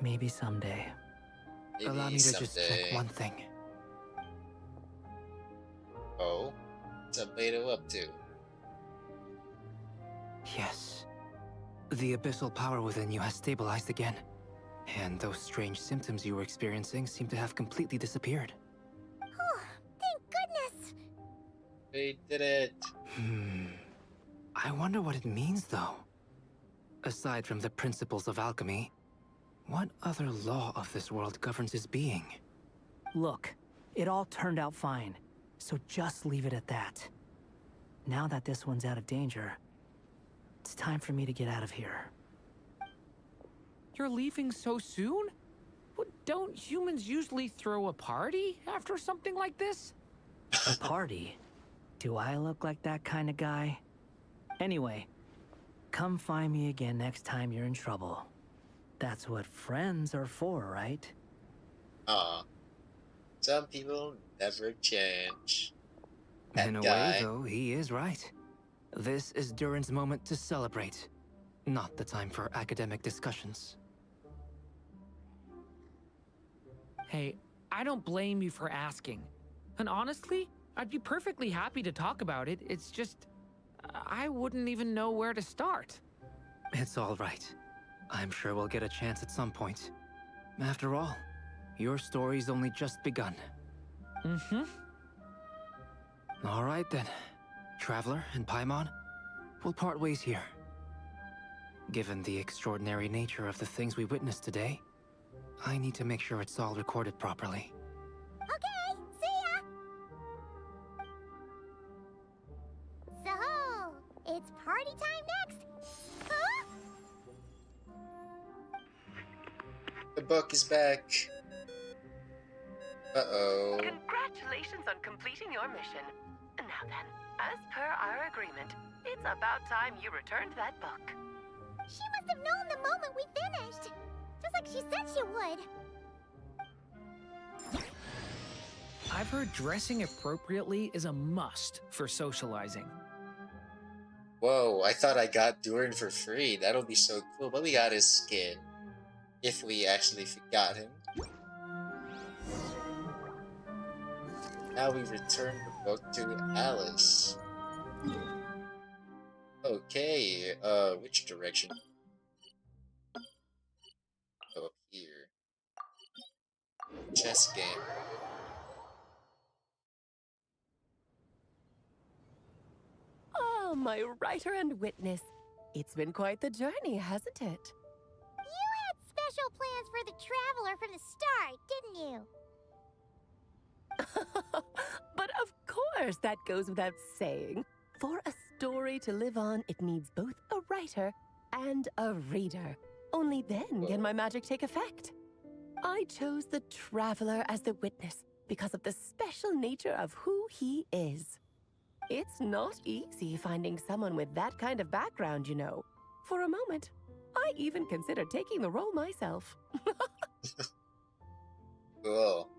maybe someday. Maybe Allow me to just check someday. one thing. Oh? What's Albedo up to? Yes. The abyssal power within you has stabilized again. And those strange symptoms you were experiencing seem to have completely disappeared. Oh, thank goodness! We did it! I wonder what it means, though. Aside from the principles of alchemy, What other law of this world governs his being? Look, it all turned out fine, so just leave it at that. Now that this one's out of danger, it's time for me to get out of here. You're leaving so soon? Don't humans usually throw a party after something like this? A party? Do I look like that kind of guy? Anyway, come find me again next time you're in trouble. That's what friends are for, right? Some people never change. In a guy. way, though, he is right. This is Durin's moment to celebrate, not the time for academic discussions. Hey, I don't blame you for asking. And honestly, I'd be perfectly happy to talk about it. It's just, I wouldn't even know where to start. It's all right. I'm sure we'll get a chance at some point. After all, your story's only just begun. Mm-hmm. All right then. Traveler and Paimon, we'll part ways here. Given the extraordinary nature of the things we witnessed today, I need to make sure it's all recorded properly. Okay, see ya! So, it's party time next! Huh? The book is back. Uh-oh. Congratulations on completing your mission. Now then, as per our agreement, it's about time you returned that book. She must have known the moment we finished! Just like she said she would. I've heard dressing appropriately is a must for socializing. Whoa, I thought I got Durin for free. That'll be so cool. But we got his skin. If we actually got him. Now we return the book to Alice. Okay, which direction? Oh, up here. Chess game. Oh, my writer and witness. It's been quite the journey, hasn't it? You had special plans for the Traveler from the start, didn't you? But of course, that goes without saying. For a story to live on, it needs both a writer and a reader. Only then can my magic take effect. I chose the Traveler as the witness because of the special nature of who he is. It's not easy finding someone with that kind of background, you know. For a moment, I even considered taking the role myself. Cool.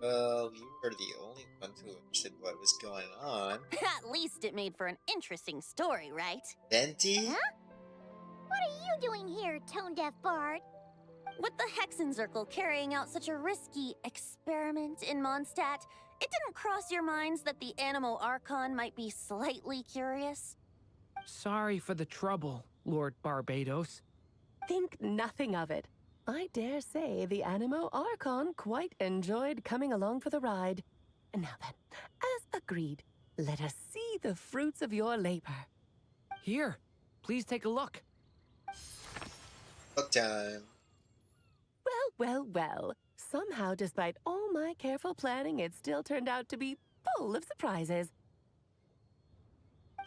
Well, you were the only one who understood what was going on. At least it made for an interesting story, right? Venti? Huh? What are you doing here, tone-deaf bard? With the Hexenzirkel carrying out such a risky experiment in Mondstadt, it didn't cross your minds that the Animo Archon might be slightly curious? Sorry for the trouble, Lord Barbados. Think nothing of it. I dare say the Animo Archon quite enjoyed coming along for the ride. And now then, as agreed, let us see the fruits of your labor. Here, please take a look. Book time. Well. Somehow, despite all my careful planning, it still turned out to be full of surprises.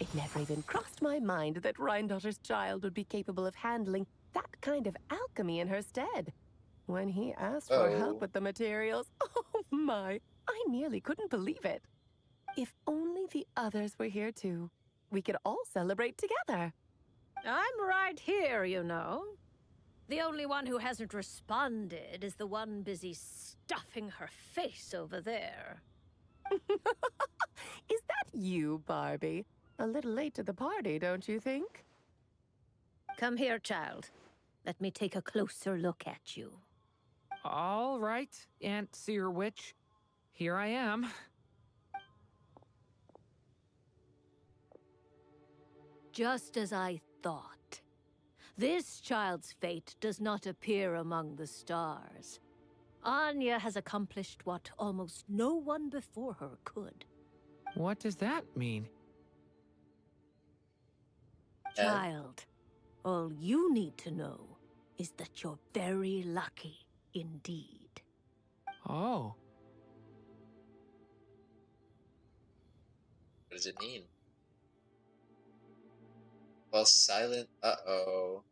It never even crossed my mind that Rhindotter's child would be capable of handling that kind of alchemy in her stead. When he asked for help with the materials, oh my, I nearly couldn't believe it. If only the others were here too, we could all celebrate together. I'm right here, you know. The only one who hasn't responded is the one busy stuffing her face over there. Is that you, Barbie? A little late to the party, don't you think? Come here, child. Let me take a closer look at you. All right, Aunt Seer Witch. Here I am. Just as I thought. This child's fate does not appear among the stars. Anya has accomplished what almost no one before her could. What does that mean? Child, all you need to know is that you're very lucky indeed. Oh. What does it mean? Well, silent. Uh-oh.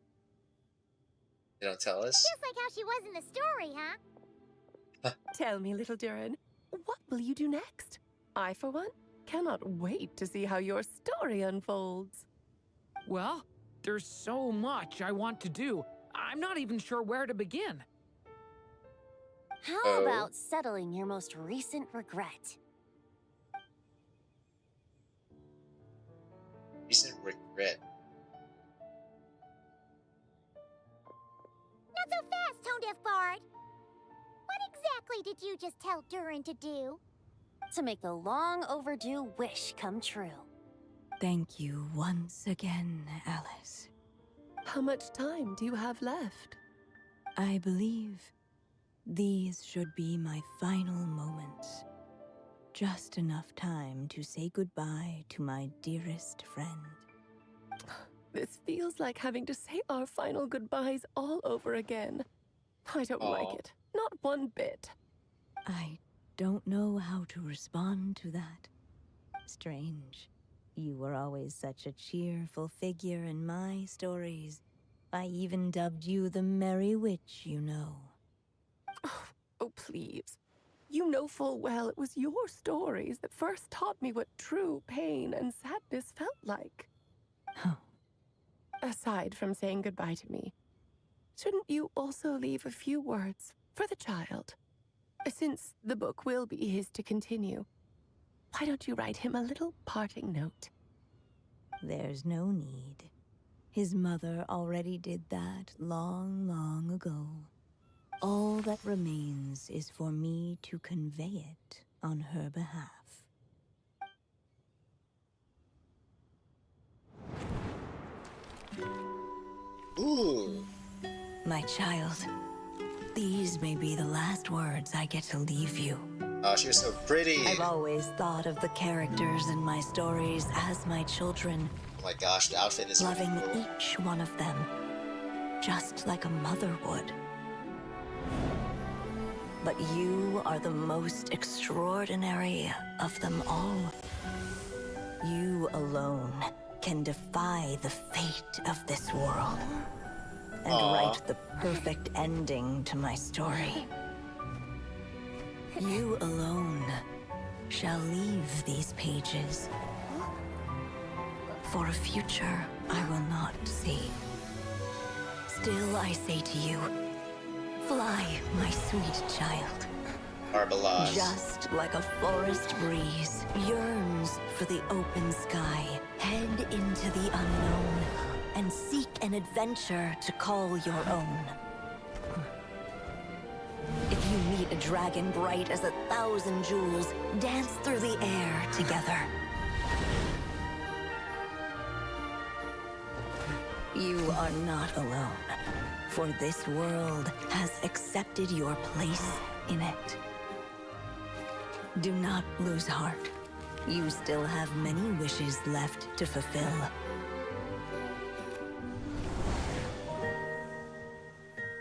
They don't tell us? Just like how she was in the story, huh? Tell me, little Durin, what will you do next? I, for one, cannot wait to see how your story unfolds. Well, there's so much I want to do. I'm not even sure where to begin. How about settling your most recent regret? Recent regret. Not so fast, Tone-Deaf Bard. What exactly did you just tell Durin to do? To make a long overdue wish come true. Thank you once again, Alice. How much time do you have left? I believe these should be my final moments. Just enough time to say goodbye to my dearest friend. This feels like having to say our final goodbyes all over again. I don't like it. Not one bit. I don't know how to respond to that. Strange. You were always such a cheerful figure in my stories. I even dubbed you the Merry Witch, you know. Oh, please. You know full well it was your stories that first taught me what true pain and sadness felt like. Aside from saying goodbye to me, shouldn't you also leave a few words for the child? Since the book will be his to continue, why don't you write him a little parting note? There's no need. His mother already did that long, long ago. All that remains is for me to convey it on her behalf. Ooh. My child, these may be the last words I get to leave you. Oh, she was so pretty. I've always thought of the characters in my stories as my children. Oh my gosh, the outfit is loving really cool. each one of them, just like a mother would. But you are the most extraordinary of them all. You alone can defy the fate of this world and write the perfect ending to my story. You alone shall leave these pages for a future I will not see. Still I say to you, fly, my sweet child. Marmalade. Just like a forest breeze yearns for the open sky, head into the unknown and seek an adventure to call your own. If you meet a dragon bright as 1,000 jewels, dance through the air together. You are not alone, for this world has accepted your place in it. Do not lose heart. You still have many wishes left to fulfill.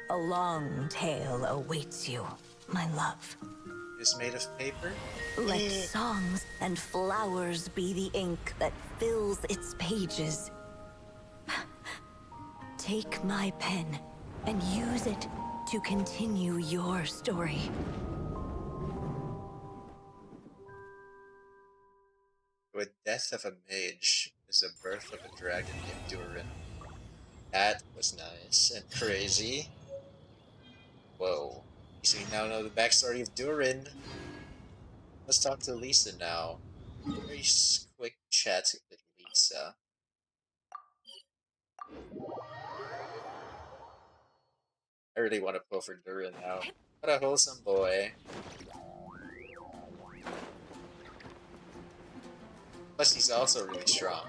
A long tale awaits you, my love. It's made of paper? Let songs and flowers be the ink that fills its pages. Take my pen and use it to continue your story. With death of a mage is the birth of a dragon named Durin. That was nice and crazy. Whoa. So you now know the backstory of Durin. Let's talk to Lisa now. Very quick chat with Lisa. I really want to pull for Durin now. What a wholesome boy. Plus he's also really strong.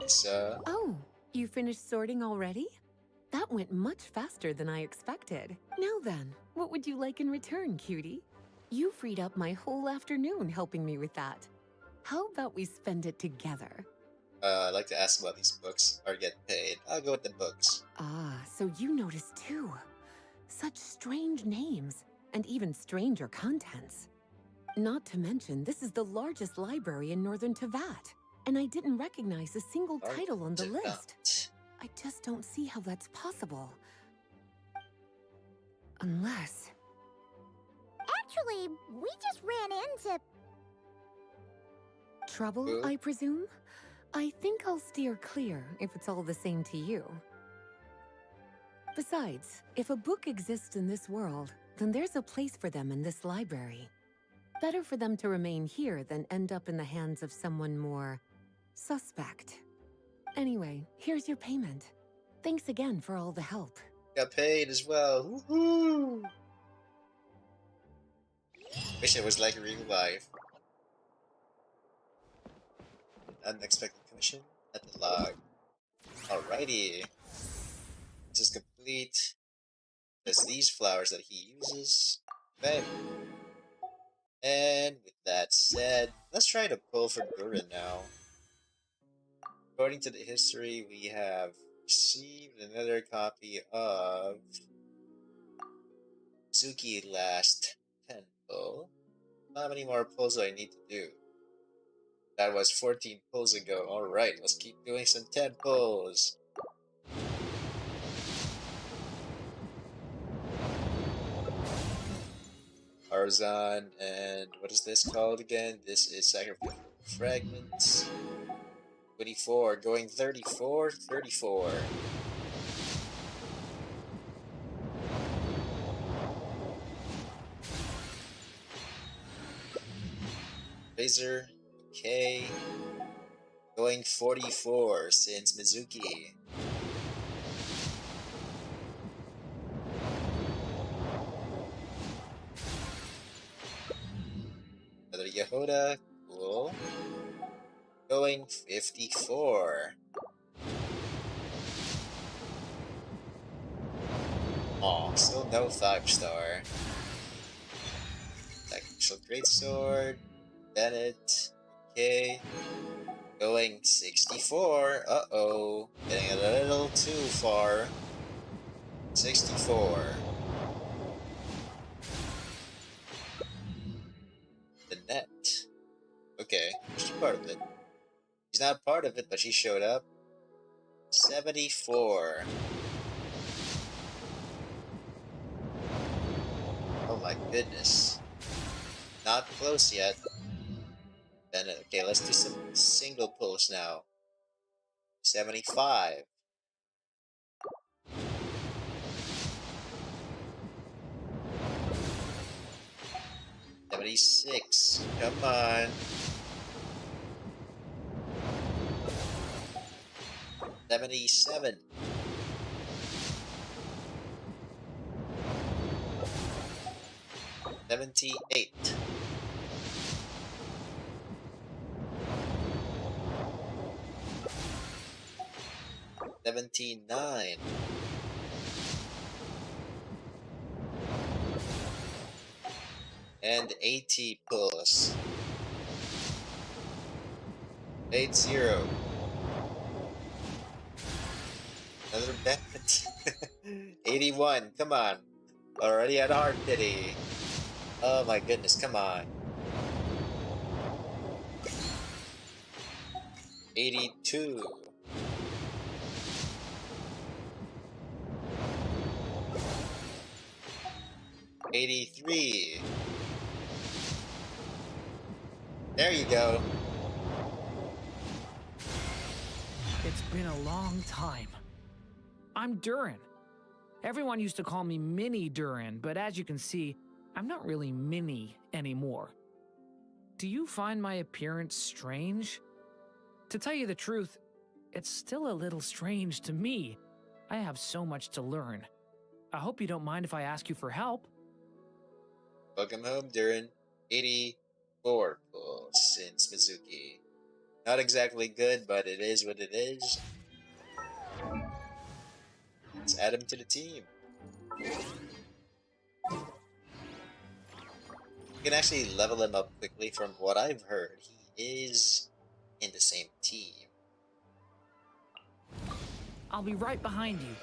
Lisa. Oh, you finished sorting already? That went much faster than I expected. Now then, what would you like in return, cutie? You freed up my whole afternoon helping me with that. How about we spend it together? I'd like to ask about these books or get paid. I'll go with the books. Ah, so you noticed too. Such strange names, and even stranger contents. Not to mention, this is the largest library in Northern Tevat, and I didn't recognize a single title on the list. I just don't see how that's possible. Unless... Actually, we just ran into... Trouble, I presume? I think I'll steer clear if it's all the same to you. Besides, if a book exists in this world, then there's a place for them in this library. Better for them to remain here than end up in the hands of someone more suspect. Anyway, here's your payment. Thanks again for all the help. Got paid as well. Woohoo! Wish it was like real life. Unexpected commission at the log. Alrighty. This is complete. There's these flowers that he uses. Okay. And with that said, let's try to pull for Durin now. According to the history, we have received another copy of Zuki last 10 pull. How many more pulls do I need to do? That was 14 pulls ago. Alright, let's keep doing some 10 pulls. Arzon, and what is this called again? This is Sacrificial Fragments. 24, going 34, 34. Razor, okay. Going 44 since Mizuki. Another Yehoda, cool. Going 54. Aw, still no 5-star. Actual Greatsword. Bennett. Okay. Going 64. Uh-oh. Getting a little too far. 64. The net. Okay, she's part of it. She's not part of it, but she showed up. 74. Oh my goodness. Not close yet. Then, okay, let's do some single pulls now. 75. 76. Come on. 77. 78. 79. 80 pulls. 80. Another bet. 81. Come on. Already at hard pity. Oh my goodness, come on. 82. 83. There you go. It's been a long time. I'm Durin. Everyone used to call me Mini Durin, but as you can see, I'm not really mini anymore. Do you find my appearance strange? To tell you the truth, it's still a little strange to me. I have so much to learn. I hope you don't mind if I ask you for help. Welcome home, Durin. 84 pulls since Mizuki. Not exactly good, but it is what it is. Let's add him to the team. can actually level him up quickly. From what I've heard, he is in the same team. I'll be right behind you.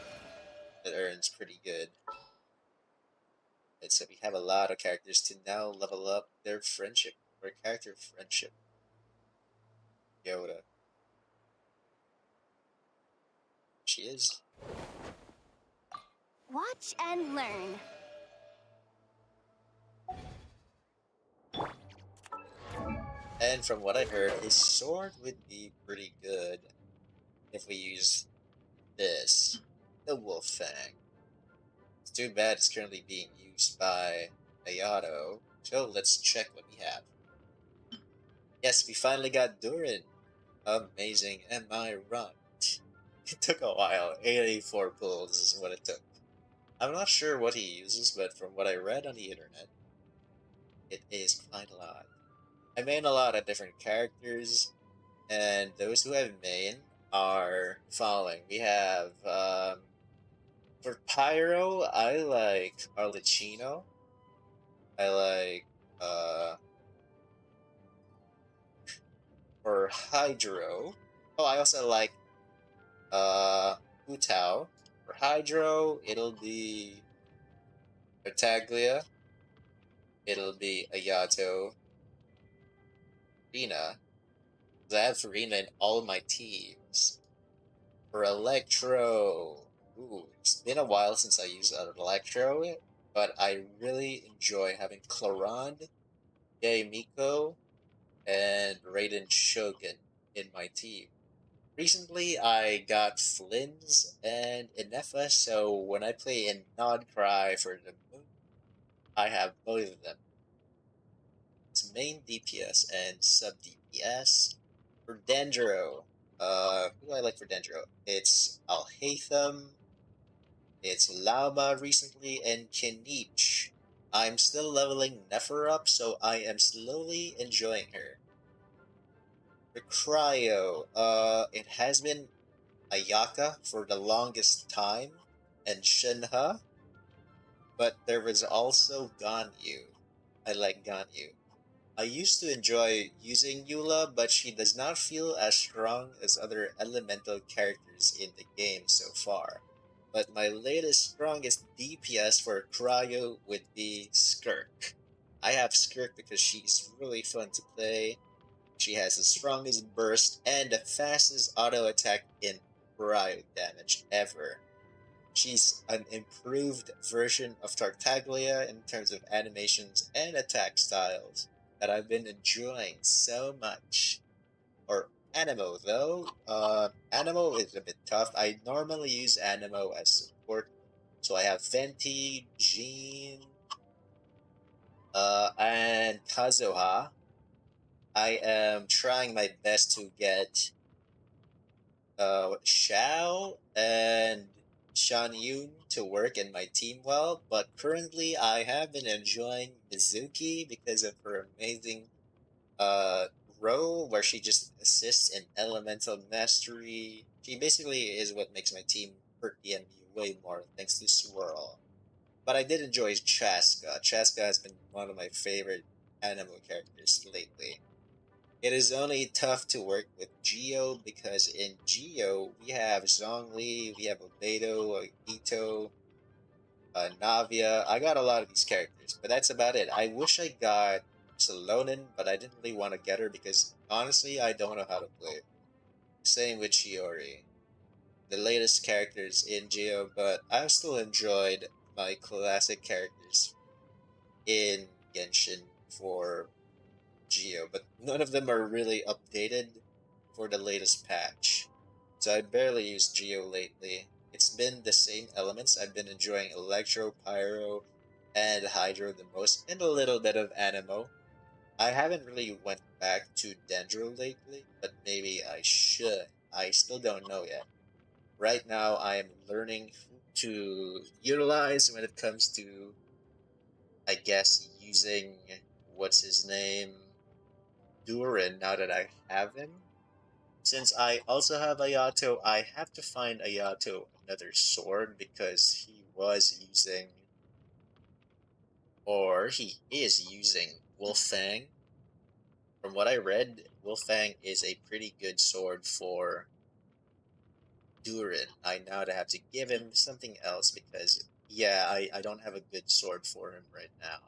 That earns pretty good. And so we have a lot of characters to now level up their friendship, or character friendship. Yoda. She is. Watch and learn. And from what I heard, his sword would be pretty good if we use this, the Wolf Fang. It's too bad it's currently being used by Ayato. So let's check what we have. Yes, we finally got Durin. Amazing, am I right? It took a while. 84 pulls is what it took. I'm not sure what he uses, but from what I read on the internet, it is quite a lot. I main a lot of different characters, and those who have main are following. We have, for Pyro, I like Arlecchino. I like, for Hydro. Oh, I also like, Utao. For Hydro, it'll be Tartaglia. It'll be Ayato. Rina. I have Rina in all my teams. For Electro, ooh, it's been a while since I used Electro, but I really enjoy having Clarond, Miko, and Raiden Shogun in my team. Recently, I got Flynn's and Inefa, so when I play in Nod Cry for the Moon, I have both of them. It's main DPS and sub DPS. For Dendro, who do I like for Dendro? It's Alhaitham, it's Lama recently, and Kinich. I'm still leveling Nefer up, so I am slowly enjoying her. For Cryo, it has been Ayaka for the longest time, and Shinha, but there was also Ganyu. I like Ganyu. I used to enjoy using Eula, but she does not feel as strong as other elemental characters in the game so far. But my latest strongest DPS for Cryo would be Skirk. I have Skirk because she's really fun to play. She has the strongest burst and the fastest auto attack in Cryo damage ever. She's an improved version of Tartaglia in terms of animations and attack styles that I've been enjoying so much. Or Animo, though. Animo is a bit tough. I normally use Animo as support. So I have Fenty, Jean, and Kazuha. I am trying my best to get Xiao and Shan Yun to work in my team well, but currently I have been enjoying Mizuki because of her amazing role where she just assists in elemental mastery. She basically is what makes my team hurt the enemy way more thanks to Swirl. But I did enjoy Chaska. Chaska has been one of my favorite anime characters lately. It is only tough to work with Geo because in Geo we have Zhongli, we have Obedo, Ito, Navia. I got a lot of these characters, but that's about it. I wish I got Salonin, but I didn't really want to get her because honestly I don't know how to play. Same with Shiori. The latest characters in Geo, but I've still enjoyed my classic characters in Genshin for Geo, but none of them are really updated for the latest patch. So I barely use Geo lately. It's been the same elements. I've been enjoying Electro, Pyro, and Hydro the most, and a little bit of Animo. I haven't really went back to Dendro lately, but maybe I should. I still don't know yet. Right now, I am learning who to utilize when it comes to, I guess, using, what's his name, Durin, now that I have him. Since I also have Ayato, I have to find Ayato another sword because he was using, or he is using Wolfang. From what I read, Wolfang is a pretty good sword for Durin. I now have to give him something else because, yeah, I don't have a good sword for him right now.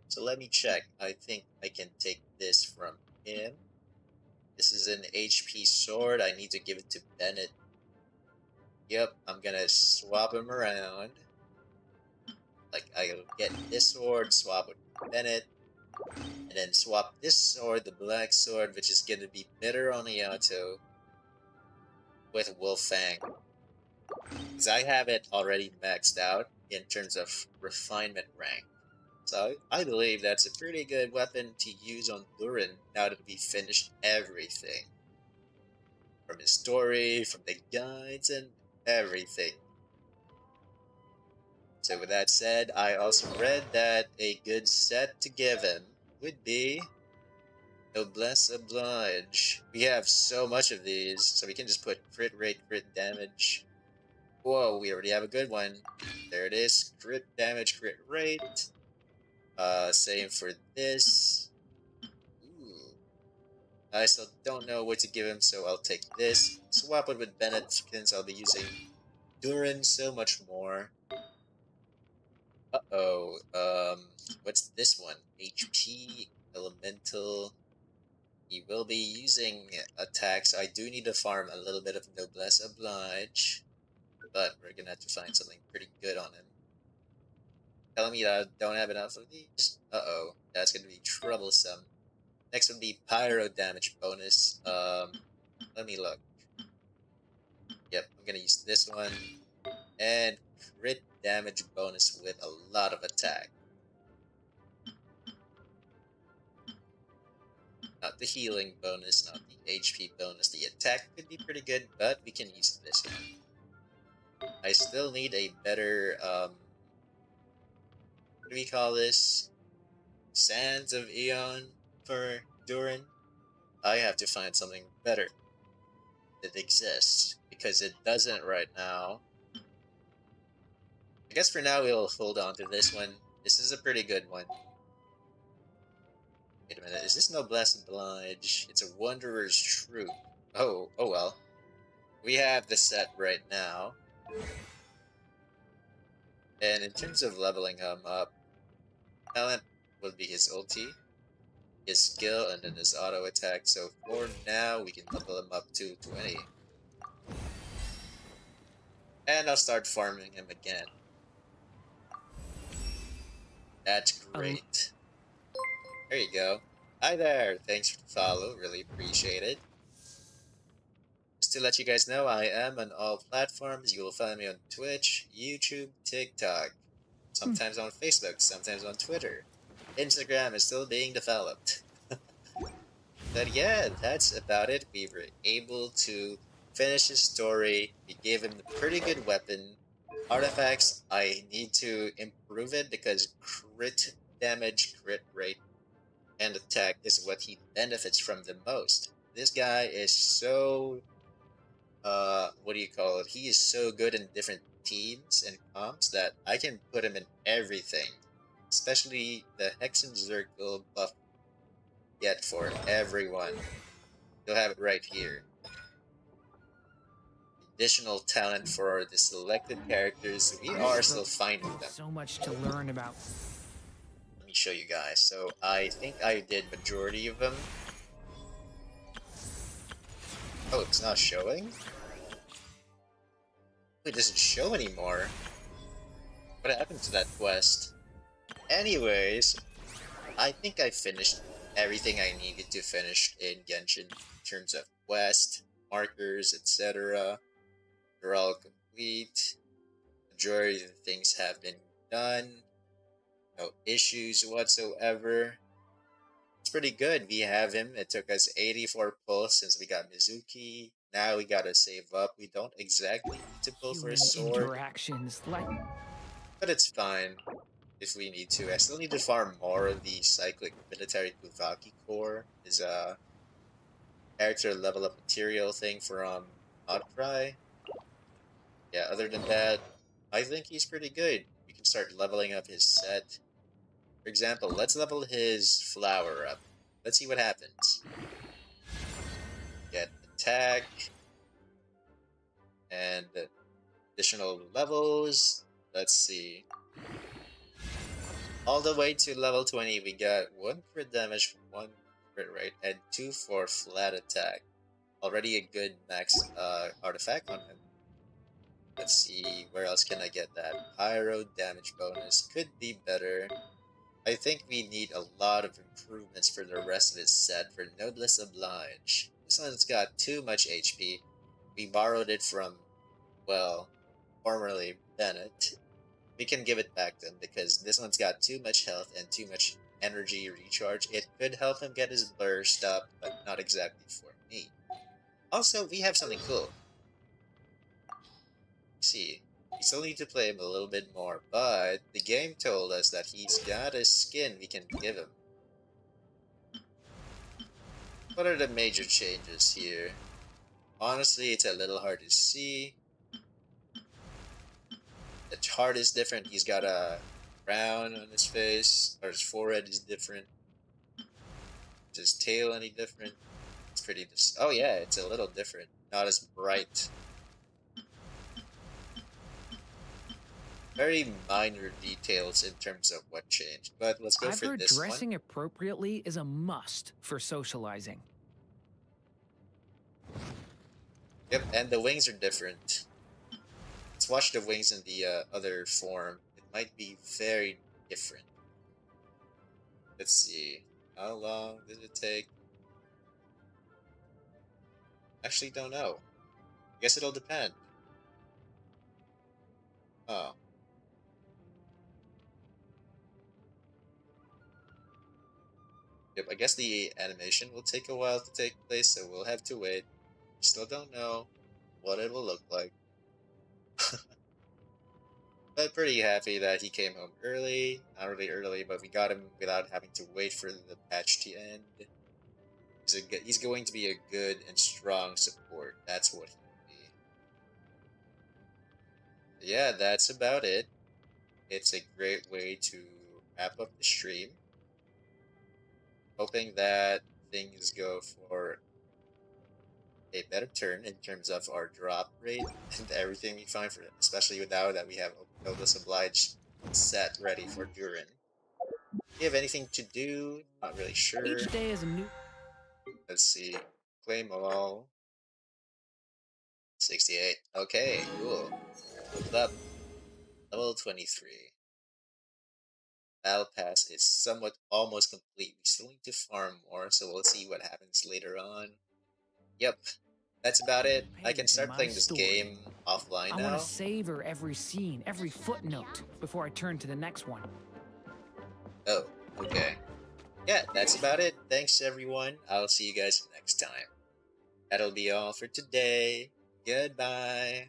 So let me check. I think I can take this from him. This is an HP sword. I need to give it to Bennett. Yep, I'm gonna swap him around. Like, I'll get this sword, swap with Bennett, and then swap this sword, the black sword, which is gonna be better on Ayato, with Wolfang. Because I have it already maxed out in terms of refinement rank. So I believe that's a pretty good weapon to use on Durin now that we finished everything. From his story, from the guides, and everything. So with that said, I also read that a good set to give him would be Noblesse Oblige. We have so much of these, so we can just put crit rate, crit damage. Whoa, we already have a good one. There it is, crit damage, crit rate. Same for this. Ooh. I still don't know what to give him, so I'll take this. Swap it with Bennett, since I'll be using Durin so much more. Uh-oh, what's this one? HP, Elemental. He will be using attacks. I do need to farm a little bit of Noblesse Oblige, but we're gonna have to find something pretty good on him. Telling me that I don't have enough of these? Uh-oh, that's gonna be troublesome. Next would be Pyro damage bonus. Let me look. Yep, I'm gonna use this one. And crit damage bonus with a lot of attack. Not the healing bonus, not the HP bonus. The attack could be pretty good, but we can use this one. I still need a better, what do we call this? Sands of Eon for Durin? I have to find something better that exists, because it doesn't right now. I guess for now we'll hold on to this one. This is a pretty good one. Wait a minute, is this Noblesse Oblige? It's a Wanderer's Troop. Oh well. We have the set right now. And in terms of leveling him up, talent would be his ulti, his skill, and then his auto attack. So for now, we can level him up to 20. And I'll start farming him again. That's great. There you go. Hi there. Thanks for the follow. Really appreciate it. Just to let you guys know, I am on all platforms. You will find me on Twitch, YouTube, TikTok, sometimes on Facebook, sometimes on Twitter. Instagram is still being developed. But yeah, that's about it. We were able to finish his story. We gave him a pretty good weapon. Artifacts, I need to improve it because crit damage, crit rate, and attack is what he benefits from the most. This guy is so, what do you call it? He is so good in different teams and comps that I can put him in everything. Especially the Hexen Circle buff get for everyone. You'll have it right here. Additional talent for the selected characters. We are still finding them. So much to learn about. Let me show you guys. So I think I did majority of them. Oh, it's not showing? It doesn't show anymore. What happened to that quest? Anyways, I think I finished everything I needed to finish in Genshin in terms of quest, markers, etc. They're all complete. Majority of the things have been done. No issues whatsoever. It's pretty good. We have him. It took us 84 pulls since we got Mizuki. Now we gotta save up. We don't exactly need to pull for a sword. Interactions, like... But it's fine if we need to. I still need to farm more of the cyclic military Kuvaki core. Is a character level up material thing from Outcry. Yeah, other than that, I think he's pretty good. We can start leveling up his set. For example, let's level his flower up. Let's see what happens. Get attack and additional levels. Let's see. All the way to level 20, we got 1 crit damage, 1 crit rate, and 2 for flat attack. Already a good max artifact on him. Let's see, where else can I get that? Pyro damage bonus could be better. I think we need a lot of improvements for the rest of his set for Noblesse Oblige. This one's got too much HP. We borrowed it from, well, formerly Bennett. We can give it back to him because this one's got too much health and too much energy recharge. It could help him get his burst up, but not exactly for me. Also, we have something cool. Let's see. We still need to play him a little bit more, but the game told us that he's got a skin we can give him. What are the major changes here? Honestly, it's a little hard to see. The heart is different. He's got a crown on his face, or his forehead is different. Is his tail any different? It's pretty. Oh yeah, it's a little different. Not as bright. Very minor details in terms of what changed, but let's go I've for heard this one. dressing appropriately is a must for socializing. Yep, and the wings are different. Let's watch the wings in the other form. It might be very different. Let's see. How long did it take? Actually, don't know. I guess it'll depend. Oh. Yep, I guess the animation will take a while to take place, so we'll have to wait. Still don't know what it will look like. But pretty happy that he came home early. Not really early, but we got him without having to wait for the patch to end. He's going to be a good and strong support. That's what he'll be. Yeah, that's about it. It's a great way to wrap up the stream. Hoping that things go for a better turn in terms of our drop rate and everything we find for it, especially now that we have Noblesse Oblige set ready for Durin. Do you have anything to do? Not really sure. Each day is a new. Let's see. Claim all. 68. Okay, cool. Moved up. Level 23. Battle Pass is somewhat almost complete. We still need to farm more, so we'll see what happens later on. Yep. That's about it. I can start playing this game offline I now. want to savor every scene, every footnote, before I turn to the next one. Oh, okay. Yeah, that's about it. Thanks, everyone. I'll see you guys next time. That'll be all for today. Goodbye.